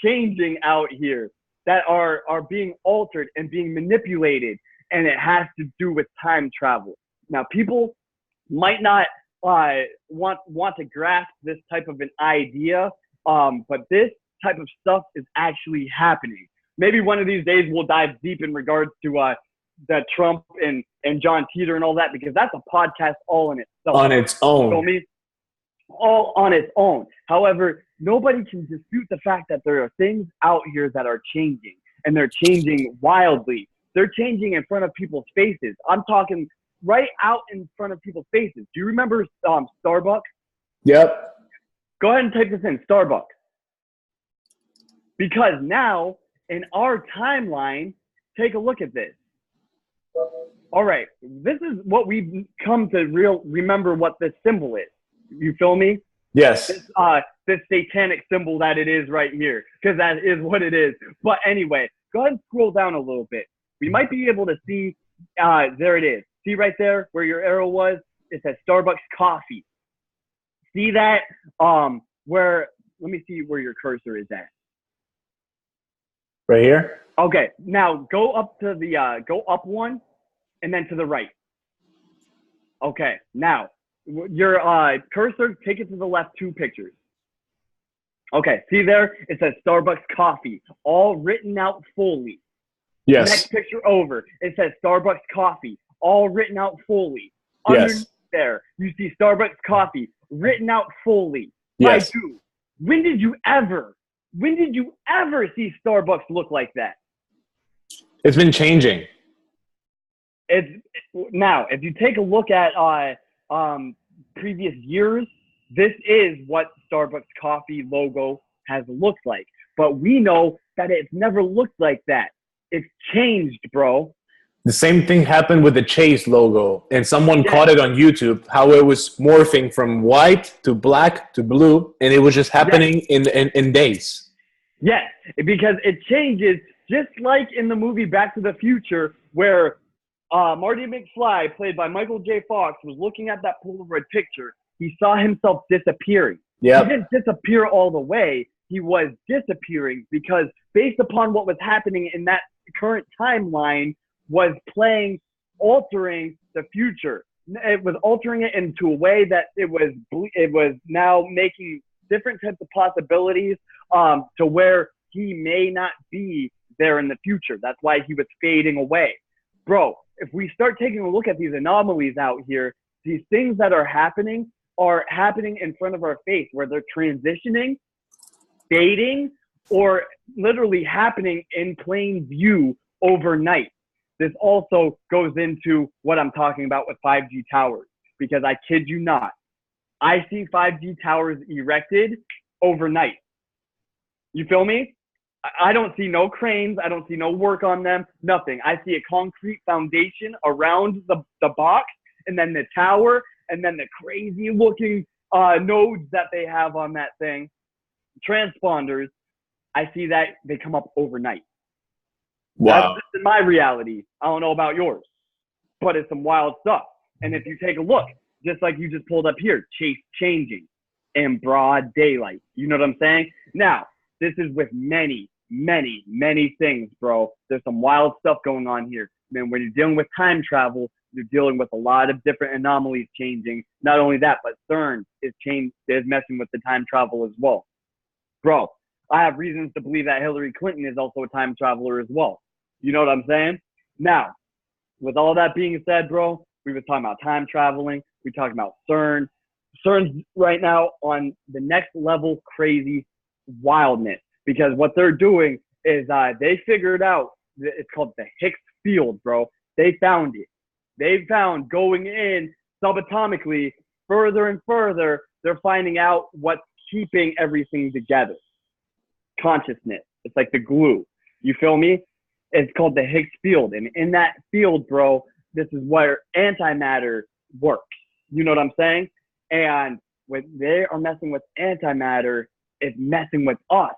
changing out here that are being altered and being manipulated, and it has to do with time travel. Now, people might not want to grasp this type of an idea, but this type of stuff is actually happening. Maybe one of these days we'll dive deep in regards to that Trump and John Teeter and all that, because that's a podcast all in itself. On its own. You feel me? All on its own. However, nobody can dispute the fact that there are things out here that are changing, and they're changing wildly. They're changing in front of people's faces. I'm talking right out in front of people's faces. Do you remember Starbucks? Yep. Go ahead and type this in, Starbucks. Because now, in our timeline, take a look at this. All right, this is what we've come to remember what this symbol is. You feel me? Yes. this satanic symbol that it is right here, because that is what it is. But anyway, go ahead and scroll down a little bit. We might be able to see, there it is. See right there where your arrow was? It says Starbucks coffee. See that? Let me see where your cursor is at. Right here? Okay, now go up to the, go up one and then to the right. Okay, now your cursor, take it to the left 2 pictures. Okay, see there? It says Starbucks coffee, all written out fully. Yes. Next picture over, it says Starbucks coffee, all written out fully. Yes. Underneath there, you see Starbucks coffee, written out fully. Yes. By who? When did you ever see Starbucks look like that? It's been changing. Now, if you take a look at previous years, this is what Starbucks coffee logo has looked like. But we know that it's never looked like that. It's changed, bro. The same thing happened with the Chase logo, and someone caught it on YouTube, how it was morphing from white to black to blue, and it was just happening in days. Yes, because it changes, just like in the movie Back to the Future, where Marty McFly, played by Michael J. Fox, was looking at that Polaroid picture. He saw himself disappearing. Yep. He didn't disappear all the way. He was disappearing because based upon what was happening in that current timeline was altering the future. It was altering it into a way that it was now making different types of possibilities to where he may not be there in the future. That's why he was fading away. Bro, if we start taking a look at these anomalies out here, these things that are happening in front of our face, where they're transitioning, fading, or literally happening in plain view overnight. This also goes into what I'm talking about with 5G towers, because I kid you not, I see 5G towers erected overnight. You feel me? I don't see no cranes. I don't see no work on them, nothing. I see a concrete foundation around the box, and then the tower, and then the crazy looking nodes that they have on that thing, transponders. I see that they come up overnight. Wow. That's just my reality. I don't know about yours, but it's some wild stuff. And if you take a look, just like you just pulled up here, Chase changing in broad daylight. You know what I'm saying? Now, this is with many, many, many things, bro. There's some wild stuff going on here. Man, when you're dealing with time travel, you're dealing with a lot of different anomalies changing. Not only that, but CERN is messing with the time travel as well. Bro, I have reasons to believe that Hillary Clinton is also a time traveler as well. You know what I'm saying? Now, with all that being said, bro, we were talking about time traveling. We're talking about CERN. CERN's right now on the next level crazy wildness, because what they're doing is they figured out, it's called the Higgs field, bro. They found it. They found going in subatomically further and further, they're finding out what's keeping everything together. Consciousness. It's like the glue. You feel me? It's called the Higgs field. And in that field, bro, this is where antimatter works. You know what I'm saying? And when they are messing with antimatter, it's messing with us.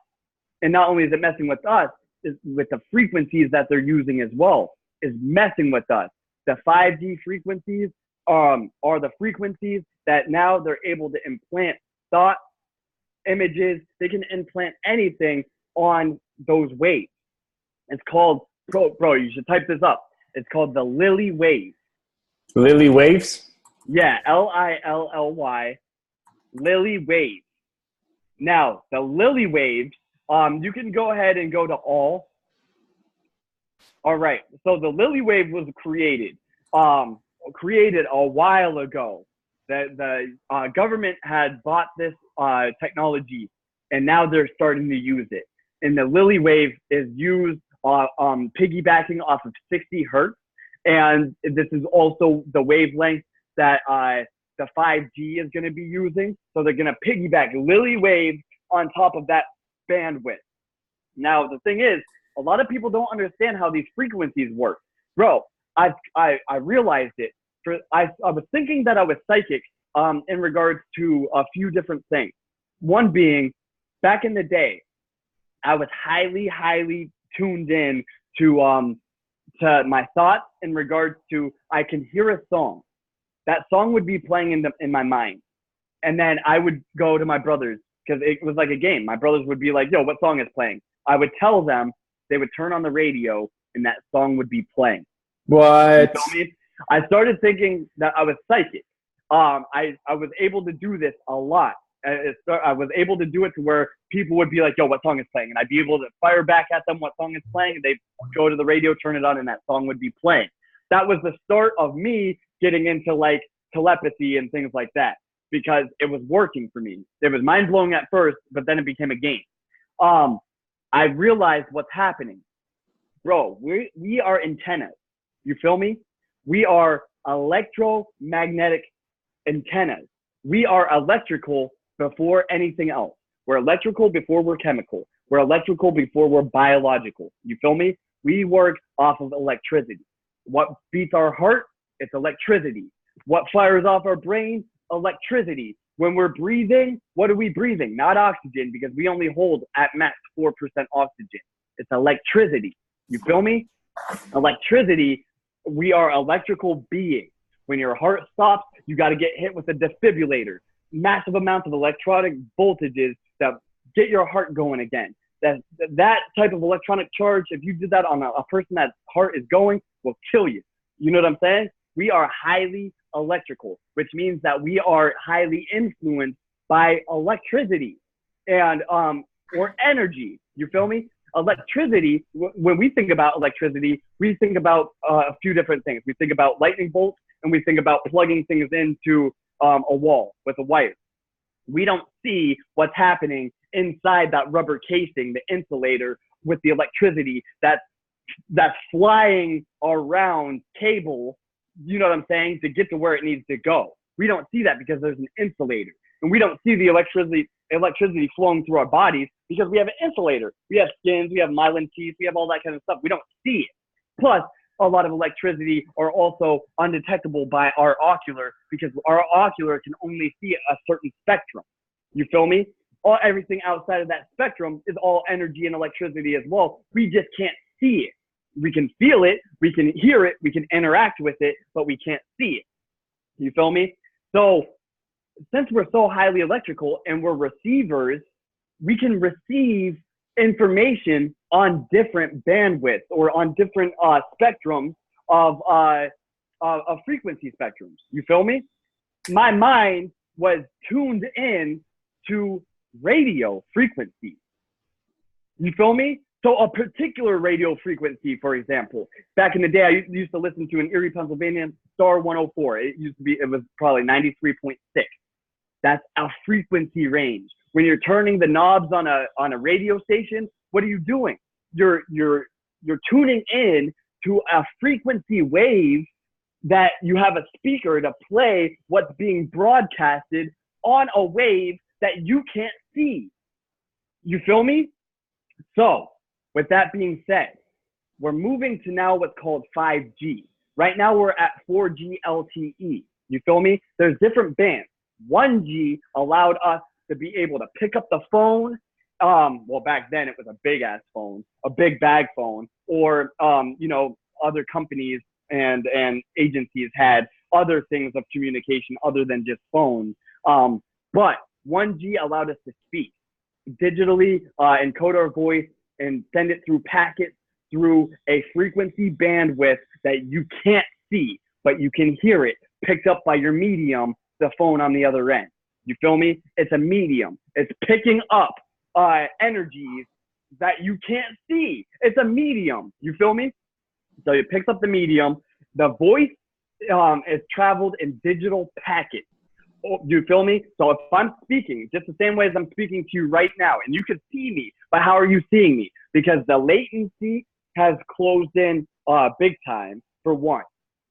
And not only is it messing with us, is with the frequencies that they're using as well, is messing with us. The 5G frequencies are the frequencies that now they're able to implant thought, images. They can implant anything on those waves. It's called, bro, you should type this up. It's called the Lilly wave. Lilly waves? Yeah, Lilly, Lilly waves. Now, the Lilly waves, you can go ahead and go to all. All right, so the Lilly wave was created a while ago. The government had bought this technology, and now they're starting to use it. And the Lilly wave is used piggybacking off of 60 hertz, and this is also the wavelength that the 5G is going to be using. So they're going to piggyback Lilly waves on top of that bandwidth. Now, the thing is, a lot of people don't understand how these frequencies work. Bro, I realized it. I was thinking that I was psychic in regards to a few different things. One being, back in the day, I was highly, highly tuned in to my thoughts in regards to, I can hear a song. That song would be playing in my mind. And then I would go to my brothers, because it was like a game. My brothers would be like, yo, what song is playing? I would tell them, they would turn on the radio, and that song would be playing. What? You feel me? I started thinking that I was psychic. I was able to do this a lot. I was able to do it to where people would be like, yo, what song is playing? And I'd be able to fire back at them what song is playing. And they'd go to the radio, turn it on, and that song would be playing. That was the start of me getting into like telepathy and things like that, because it was working for me. It was mind blowing at first, but then it became a game. I realized what's happening. Bro, we are antennas. You feel me? We are electromagnetic antennas. We are electrical before anything else. We're electrical before we're chemical. We're electrical before we're biological. You feel me? We work off of electricity. What beats our heart? It's electricity. What fires off our brain? Electricity. When we're breathing, what are we breathing? Not oxygen, because we only hold at max 4% oxygen. It's electricity. You feel me? Electricity, we are electrical beings. When your heart stops, you got to get hit with a defibrillator. Massive amounts of electronic voltages that get your heart going again. That type of electronic charge, if you did that on a person that's heart is going, will kill you. You know what I'm saying? We are highly electrical, which means that we are highly influenced by electricity and or energy. You feel me? Electricity, when we think about electricity, we think about a few different things. We think about lightning bolts, and we think about plugging things into a wall with a wire. We don't see what's happening inside that rubber casing, the insulator, with the electricity that's flying around cable, you know what I'm saying, to get to where it needs to go. We don't see that because there's an insulator. And we don't see the electricity flowing through our bodies because we have an insulator. We have skins, we have myelin sheaths, we have all that kind of stuff. We don't see it. Plus, a lot of electricity are also undetectable by our ocular, because our ocular can only see a certain spectrum. You feel me? Everything outside of that spectrum is all energy and electricity as well. We just can't see it. We can feel it, we can hear it, we can interact with it, but we can't see it. You feel me? So since we're so highly electrical and we're receivers, we can receive information on different bandwidths or on different spectrums of frequency spectrums. You feel me? My mind was tuned in to radio frequencies. You feel me? So a particular radio frequency, for example, back in the day, I used to listen to in Erie, Pennsylvania, Star 104. It was probably 93.6. That's a frequency range. When you're turning the knobs on a radio station, what are you doing? You're tuning in to a frequency wave that you have a speaker to play what's being broadcasted on a wave that you can't see. You feel me? So, with that being said, we're moving to now what's called 5G. Right now we're at 4G LTE. You feel me? There's different bands. 1G allowed us to be able to pick up the phone. Well, back then it was a big ass phone, a big bag phone, or other companies and agencies had other things of communication other than just phones. But 1G allowed us to speak digitally, encode our voice, and send it through packets through a frequency bandwidth that you can't see, but you can hear it picked up by your medium, the phone on the other end. You feel me? It's a medium. It's picking up energies that you can't see. It's a medium. You feel me? So it picks up the medium. The voice is traveled in digital packets. Do you feel me? So if I'm speaking just the same way as I'm speaking to you right now, and you can see me, but how are you seeing me? Because the latency has closed in big time, for one.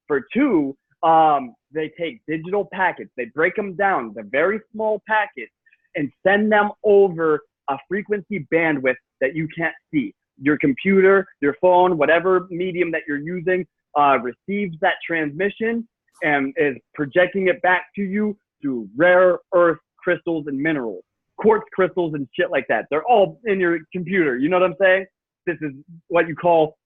For two, they take digital packets, they break them down, the very small packets, and send them over a frequency bandwidth that you can't see. Your computer, your phone, whatever medium that you're using, receives that transmission and is projecting it back to you through rare earth crystals and minerals. quartz crystals and shit like that. They're all in your computer. You know what I'm saying? This is what you call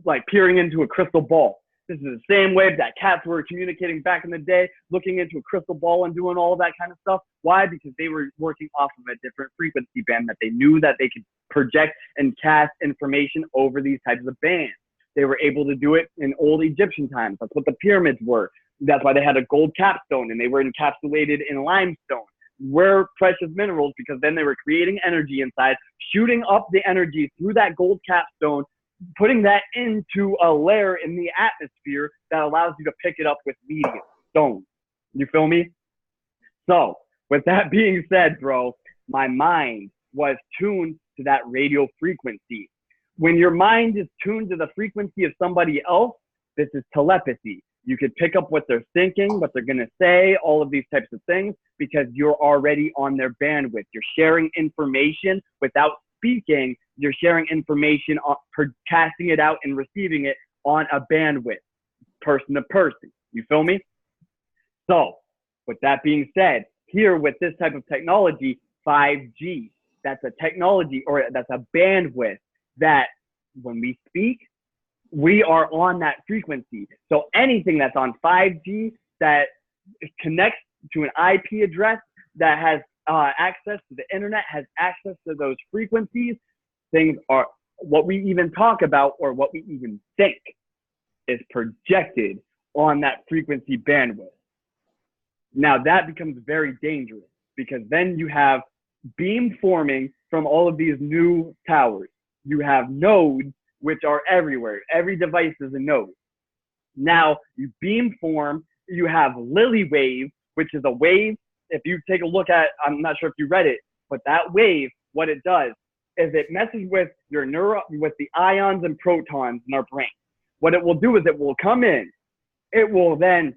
like peering into a crystal ball. This is the same way that cats were communicating back in the day, looking into a crystal ball and doing all of that kind of stuff. Why? Because they were working off of a different frequency band that they knew that they could project and cast information over these types of bands. They were able to do it in old Egyptian times. That's what the pyramids were. That's why they had a gold capstone and they were encapsulated in limestone. Were precious minerals because then they were creating energy inside, shooting up the energy through that gold capstone, putting that into a layer in the atmosphere that allows you to pick it up with medium stone. You feel me? So with that being said, bro, my mind was tuned to that radio frequency. When your mind is tuned to the frequency of somebody else, this is telepathy. You could pick up what they're thinking, what they're going to say, all of these types of things, because you're already on their bandwidth. You're sharing information without speaking. You're sharing information, casting it out and receiving it on a bandwidth, person to person. You feel me? So with that being said, here with this type of technology, 5G, that's a technology or that's a bandwidth that when we speak, we are on that frequency. So anything that's on 5G that connects to an IP address that has access to the internet, has access to those frequencies, things are what we even talk about or what we even think is projected on that frequency bandwidth. Now that becomes very dangerous because then you have beam forming from all of these new towers. You have nodes which are everywhere. Every device is a node. Now you beam form, you have Lilly wave, which is a wave. If you take a look at, I'm not sure if you read it, but that wave, what it does is it messes with your with the ions and protons in our brain. What it will do is it will come in, it will then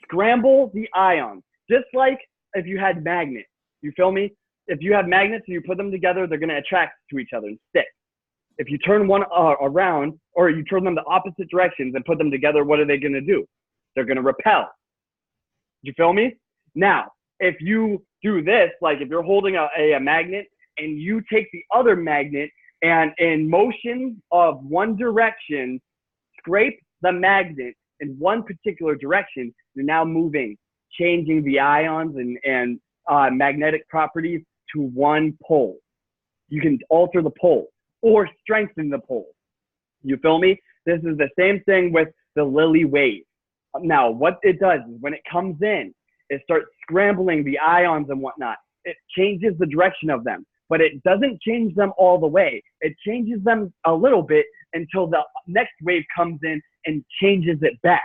scramble the ions, just like if you had magnets. You feel me? If you have magnets and you put them together, they're going to attract to each other and stick. If you turn one around or you turn them the opposite directions and put them together, what are they going to do? They're going to repel. You feel me? Now, if you do this, like if you're holding a magnet and you take the other magnet and in motion of one direction, scrape the magnet in one particular direction, you're now moving, changing the ions and magnetic properties to one pole. You can alter the pole or strengthen the pole. You feel me? This is the same thing with the Lilly wave. Now, what it does is when it comes in, it starts scrambling the ions and whatnot. It changes the direction of them, but it doesn't change them all the way. It changes them a little bit until the next wave comes in and changes it back.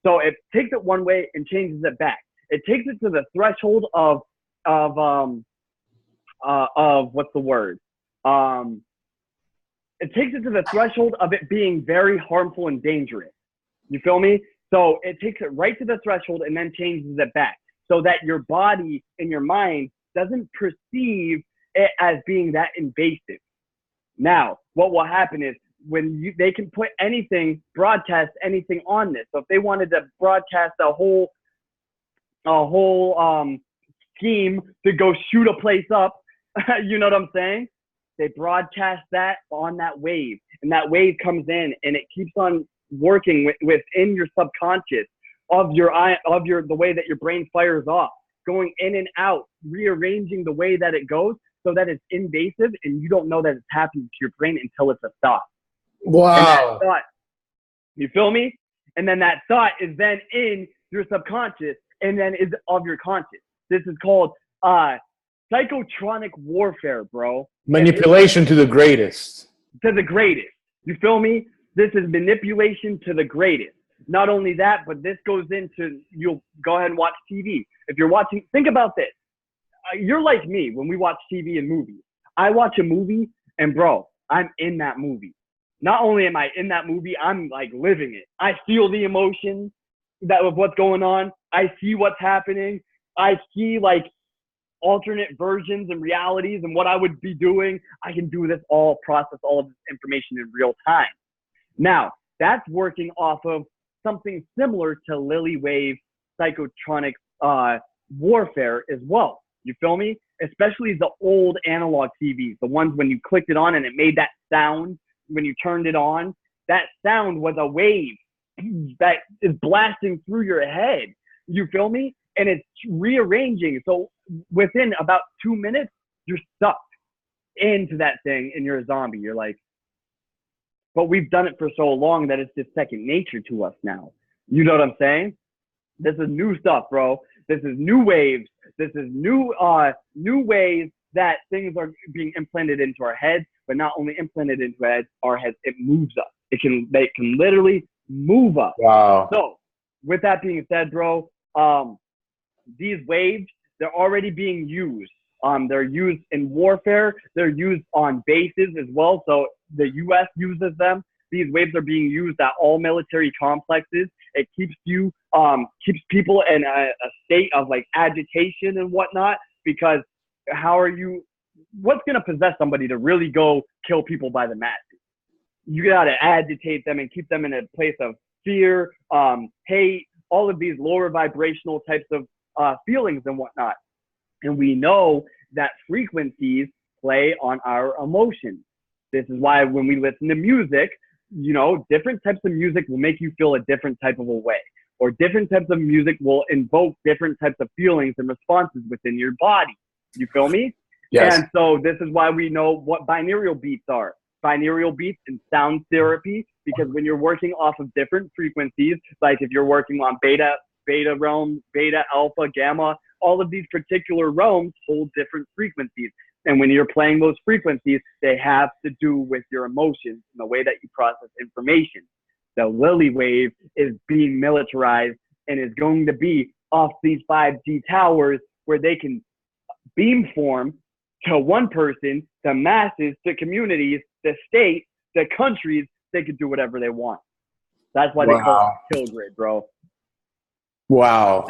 So it takes it one way and changes it back. It takes it to the threshold of what's the word? It takes it to the threshold of it being very harmful and dangerous. You feel me? So it takes it right to the threshold and then changes it back so that your body and your mind doesn't perceive it as being that invasive. Now, what will happen is when they can put anything, broadcast anything on this. So if they wanted to broadcast a whole scheme to go shoot a place up, you know what I'm saying? They broadcast that on that wave, and that wave comes in and it keeps on working within your subconscious of the way that your brain fires off, going in and out, rearranging the way that it goes so that it's invasive and you don't know that it's happening to your brain until it's a thought. Wow. Thought, you feel me? And then that thought is then in your subconscious and then is of your conscious. This is called psychotronic warfare, bro. Manipulation to the greatest. To the greatest. You feel me? This is manipulation to the greatest. Not only that, but this goes into, you'll go ahead and watch TV. If you're watching, think about this. You're like me when we watch TV and movies. I watch a movie and bro, I'm in that movie. Not only am I in that movie, I'm like living it. I feel the emotions of what's going on. I see what's happening. I see like alternate versions and realities and what I would be doing. I can do this all, process all of this information in real time. Now, that's working off of something similar to Lilly wave psychotronic warfare as well. You feel me? especially the old analog TVs, the ones when you clicked it on and it made that sound when you turned it on. That sound was a wave that is blasting through your head. You feel me? And it's rearranging. So within about 2 minutes, you're sucked into that thing and you're a zombie. You're like, but we've done it for so long that it's just second nature to us now. You know what I'm saying? This is new stuff, bro. This is new waves. This is new ways that things are being implanted into our heads, but not only implanted into our heads, it moves us. They can literally move us. Wow. So with that being said, bro, these waves, they're already being used. They're used in warfare. They're used on bases as well. So the U.S. uses them. These waves are being used at all military complexes. It keeps people in a state of like agitation and whatnot, because what's going to possess somebody to really go kill people by the masses? You got to agitate them and keep them in a place of fear, hate, all of these lower vibrational types of feelings and whatnot. And we know that frequencies play on our emotions. This is why when we listen to music, different types of music will make you feel a different type of a way, or different types of music will invoke different types of feelings and responses within your body. You feel me? Yes. And so this is why we know what binaural beats are. Binaural beats and sound therapy, because when you're working off of different frequencies, like if you're working on beta realm, beta, alpha, gamma, all of these particular realms hold different frequencies. And when you're playing those frequencies, they have to do with your emotions and the way that you process information. The Lilly wave is being militarized and is going to be off these 5G towers where they can beamform to one person, to masses, to communities, to states, to countries. They could do whatever they want. That's why they call it kill grid, bro. Wow.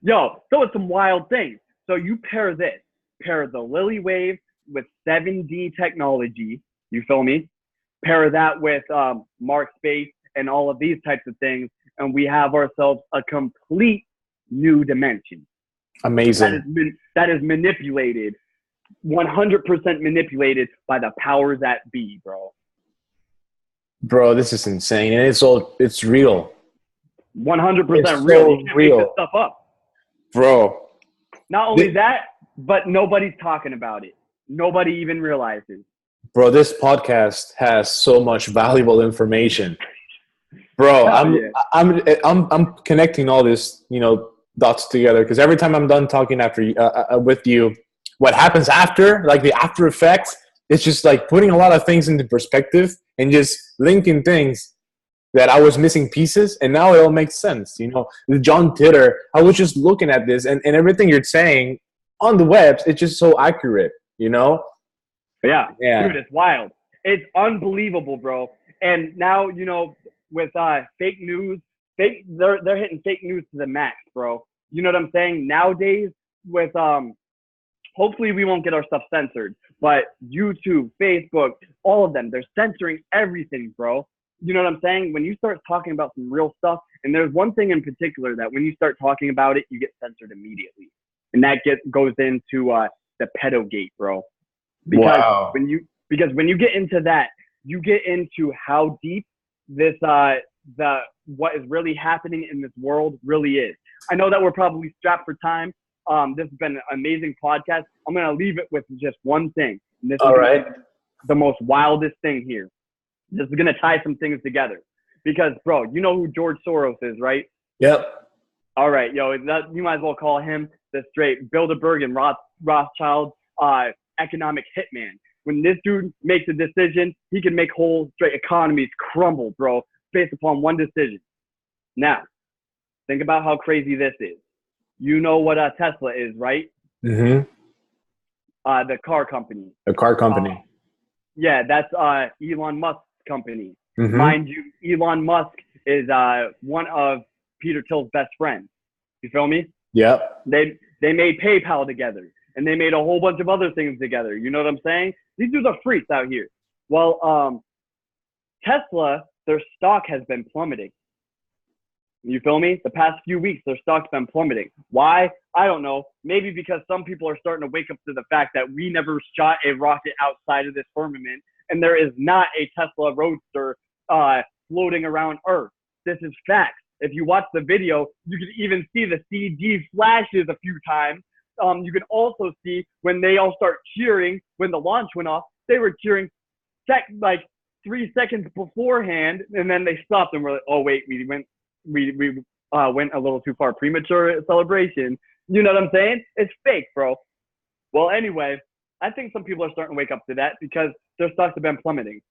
Yo, so it's some wild things. So you pair the Lilly wave with 7D technology, you feel me? Pair that with Mark.Space and all of these types of things, and we have ourselves a complete new dimension. Amazing. That is manipulated, 100% manipulated by the powers that be, bro. Bro, this is insane. And it's real. 100% real. You can't make this stuff up. Bro. Not only that, but nobody's talking about it. Nobody even realizes. Bro, this podcast has so much valuable information. Bro, I'm connecting all this, dots together, because every time I'm done talking with you, what happens after, like the after effects, it's just like putting a lot of things into perspective and just linking things that I was missing pieces, and now it all makes sense. With John Titter, I was just looking at this, and everything you're saying on the webs, it's just so accurate, Yeah, dude, it's wild. It's unbelievable, bro. And now, with fake news, they're hitting fake news to the max, bro. You know what I'm saying? Nowadays, with hopefully we won't get our stuff censored, but YouTube, Facebook, all of them, they're censoring everything, bro. You know what I'm saying? When you start talking about some real stuff, and there's one thing in particular that when you start talking about it, you get censored immediately. And that goes into the pedogate, bro. Because when you get into that, you get into how deep this what is really happening in this world really is. I know that we're probably strapped for time. This has been an amazing podcast. I'm gonna leave it with just one thing. And this is the most wildest thing here. This is gonna tie some things together. Because, bro, you know who George Soros is, right? Yep. All right, yo, you might as well call him the straight Bilderberg and Rothschild economic hitman. When this dude makes a decision, he can make whole straight economies crumble, bro, based upon one decision. Now, think about how crazy this is. You know what Tesla is, right? Mm-hmm. The car company. The car company. Yeah, that's Elon Musk's company. Mm-hmm. Mind you, Elon Musk is one of Peter Thiel's best friends. You feel me? Yep. They made PayPal together, and they made a whole bunch of other things together. You know what I'm saying? These dudes are freaks out here. Well, Tesla, their stock has been plummeting. You feel me? The past few weeks, their stock's been plummeting. Why? I don't know. Maybe because some people are starting to wake up to the fact that we never shot a rocket outside of this firmament, and there is not a Tesla Roadster floating around Earth. This is facts. If you watch the video, you can even see the CG flashes a few times. You can also see when they all start cheering, when the launch went off, they were cheering like 3 seconds beforehand, and then they stopped and were like, oh, wait, we went a little too far. Premature celebration. You know what I'm saying? It's fake, bro. Well, anyway, I think some people are starting to wake up to that because their stocks have been plummeting.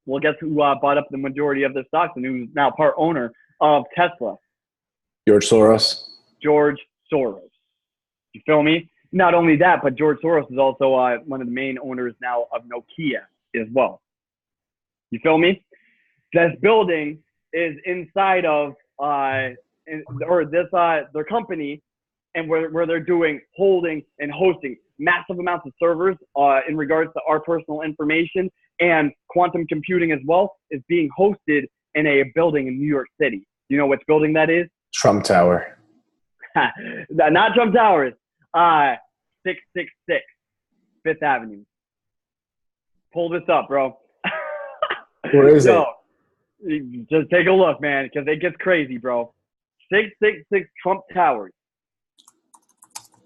Well, guess who bought up the majority of their stocks and who's now part owner of Tesla? George Soros. George Soros. You feel me? Not only that, but George Soros is also one of the main owners now of Nokia as well. You feel me? This building is inside of their company, and where they're doing holding and hosting massive amounts of servers in regards to our personal information, and quantum computing as well is being hosted in a building in New York City. You know which building that is? Trump Tower. Not Trump Towers. 666 Fifth Avenue. Pull this up, bro. Where is it? Just take a look, man, because it gets crazy, bro. 666 Trump Towers.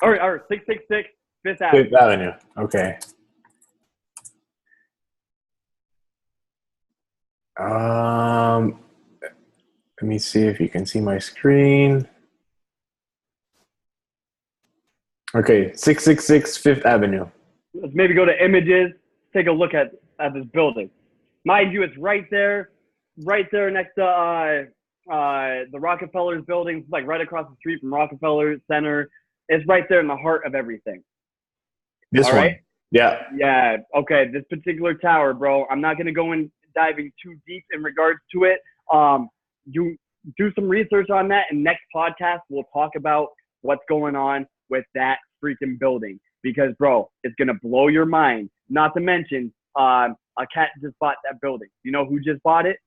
Or 666 Fifth Avenue. Fifth Avenue. Okay. Let me see if you can see my screen. Okay, 666 Fifth Avenue. Let's maybe go to images, take a look at this building. Mind you, it's right there next to the Rockefeller's building, like right across the street from Rockefeller Center. It's right there in the heart of everything. This All one. right? Yeah. Yeah. Okay. This particular tower, bro, I'm not going to go in diving too deep in regards to it. You do some research on that, and next podcast we'll talk about what's going on with that freaking building, because bro, it's going to blow your mind. Not to mention, a cat just bought that building. You know who just bought it?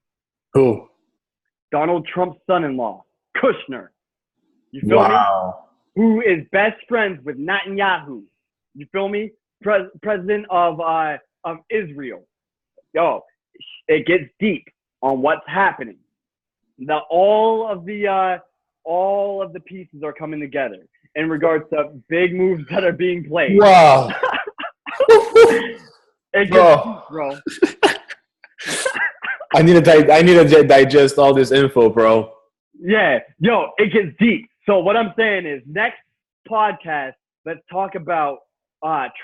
Who? Donald Trump's son-in-law, Kushner. You feel Wow. me? Who is best friends with Netanyahu. You feel me? President of Israel. Yo, it gets deep on what's happening. All of the pieces are coming together in regards to big moves that are being played. Wow. It gets deep, bro. I need to digest all this info, bro. Yeah, yo, it gets deep. So what I'm saying is, next podcast, let's talk about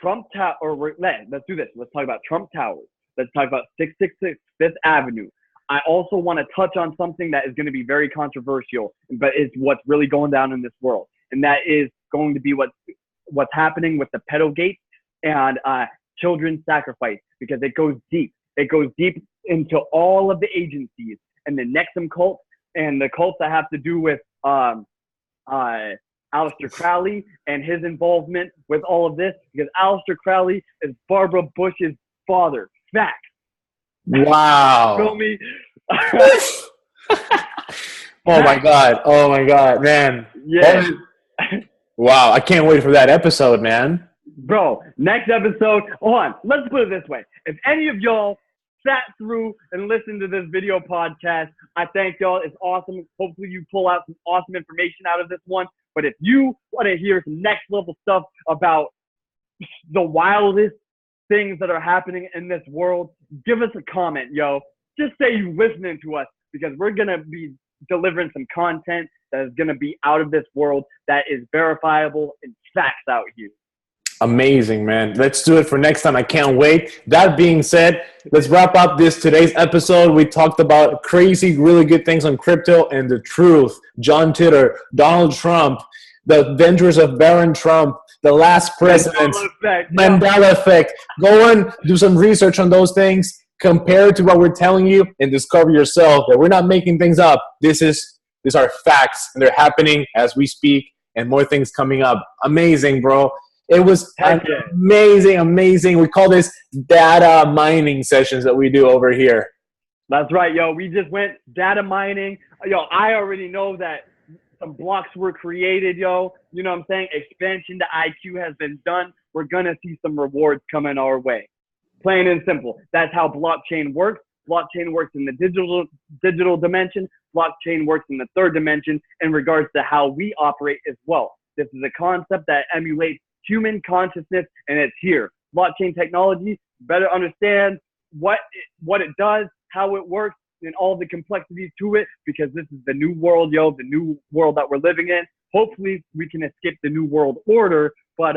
Trump Tower. Let's do this. Let's talk about Trump Towers. Let's talk about 666 Fifth Avenue. I also want to touch on something that is going to be very controversial, but it's what's really going down in this world, and that is going to be what's happening with the pedogate and children's sacrifice, because it goes deep. It goes deep into all of the agencies and the Nexum cult and the cults that have to do with Aleister Crowley and his involvement with all of this, because Aleister Crowley is Barbara Bush's father. Facts. Wow. Feel me? Oh my God, man. Yeah. Wow, I can't wait for that episode, man. Bro, next episode, hold on, let's put it this way. If any of y'all sat through and listened to this video podcast, I thank y'all. It's awesome. Hopefully you pull out some awesome information out of this one. But if you want to hear some next level stuff about the wildest things that are happening in this world, give us a comment, yo. Just say you listening to us, because we're going to be delivering some content that is going to be out of this world, that is verifiable and facts out here. Amazing, man. Let's do it for next time. I can't wait. That being said, let's wrap up today's episode. We talked about crazy, really good things on crypto and the truth. John Titor, Donald Trump, the adventures of Baron Trump, the last president, Mandela Effect. Go and do some research on those things. Compare to what we're telling you and discover yourself that we're not making things up. These are facts, and they're happening as we speak, and more things coming up. Amazing, bro. It was amazing. We call this data mining sessions that we do over here. That's right, yo. We just went data mining. Yo, I already know that some blocks were created, yo. You know what I'm saying? Expansion to IQ has been done. We're going to see some rewards coming our way. Plain and simple. That's how blockchain works. Blockchain works in the digital dimension. Blockchain works in the third dimension in regards to how we operate as well. This is a concept that emulates human consciousness, and it's here. Blockchain technology, better understand what it does, how it works, and all the complexities to it, because this is the new world, yo, the new world that we're living in. Hopefully, we can escape the new world order, but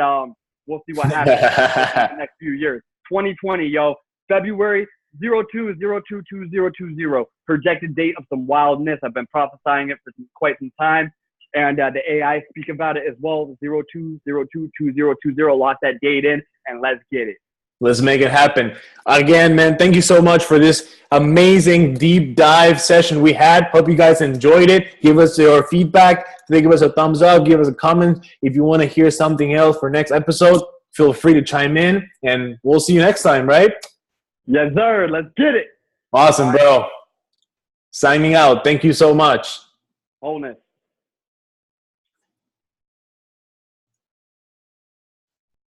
we'll see what happens in the next few years. 2020, yo, February 02/02/2020, projected date of some wildness. I've been prophesying it for quite some time, and the AI speak about it as well. 02/02/2020. Lock that date in, and let's get it. Let's make it happen. Again, man, thank you so much for this amazing deep dive session we had. Hope you guys enjoyed it. Give us your feedback. Give us a thumbs up. Give us a comment. If you want to hear something else for next episode, feel free to chime in, and we'll see you next time, right? Yes, sir. Let's get it. Awesome, bro. Signing out. Thank you so much. Wholeness.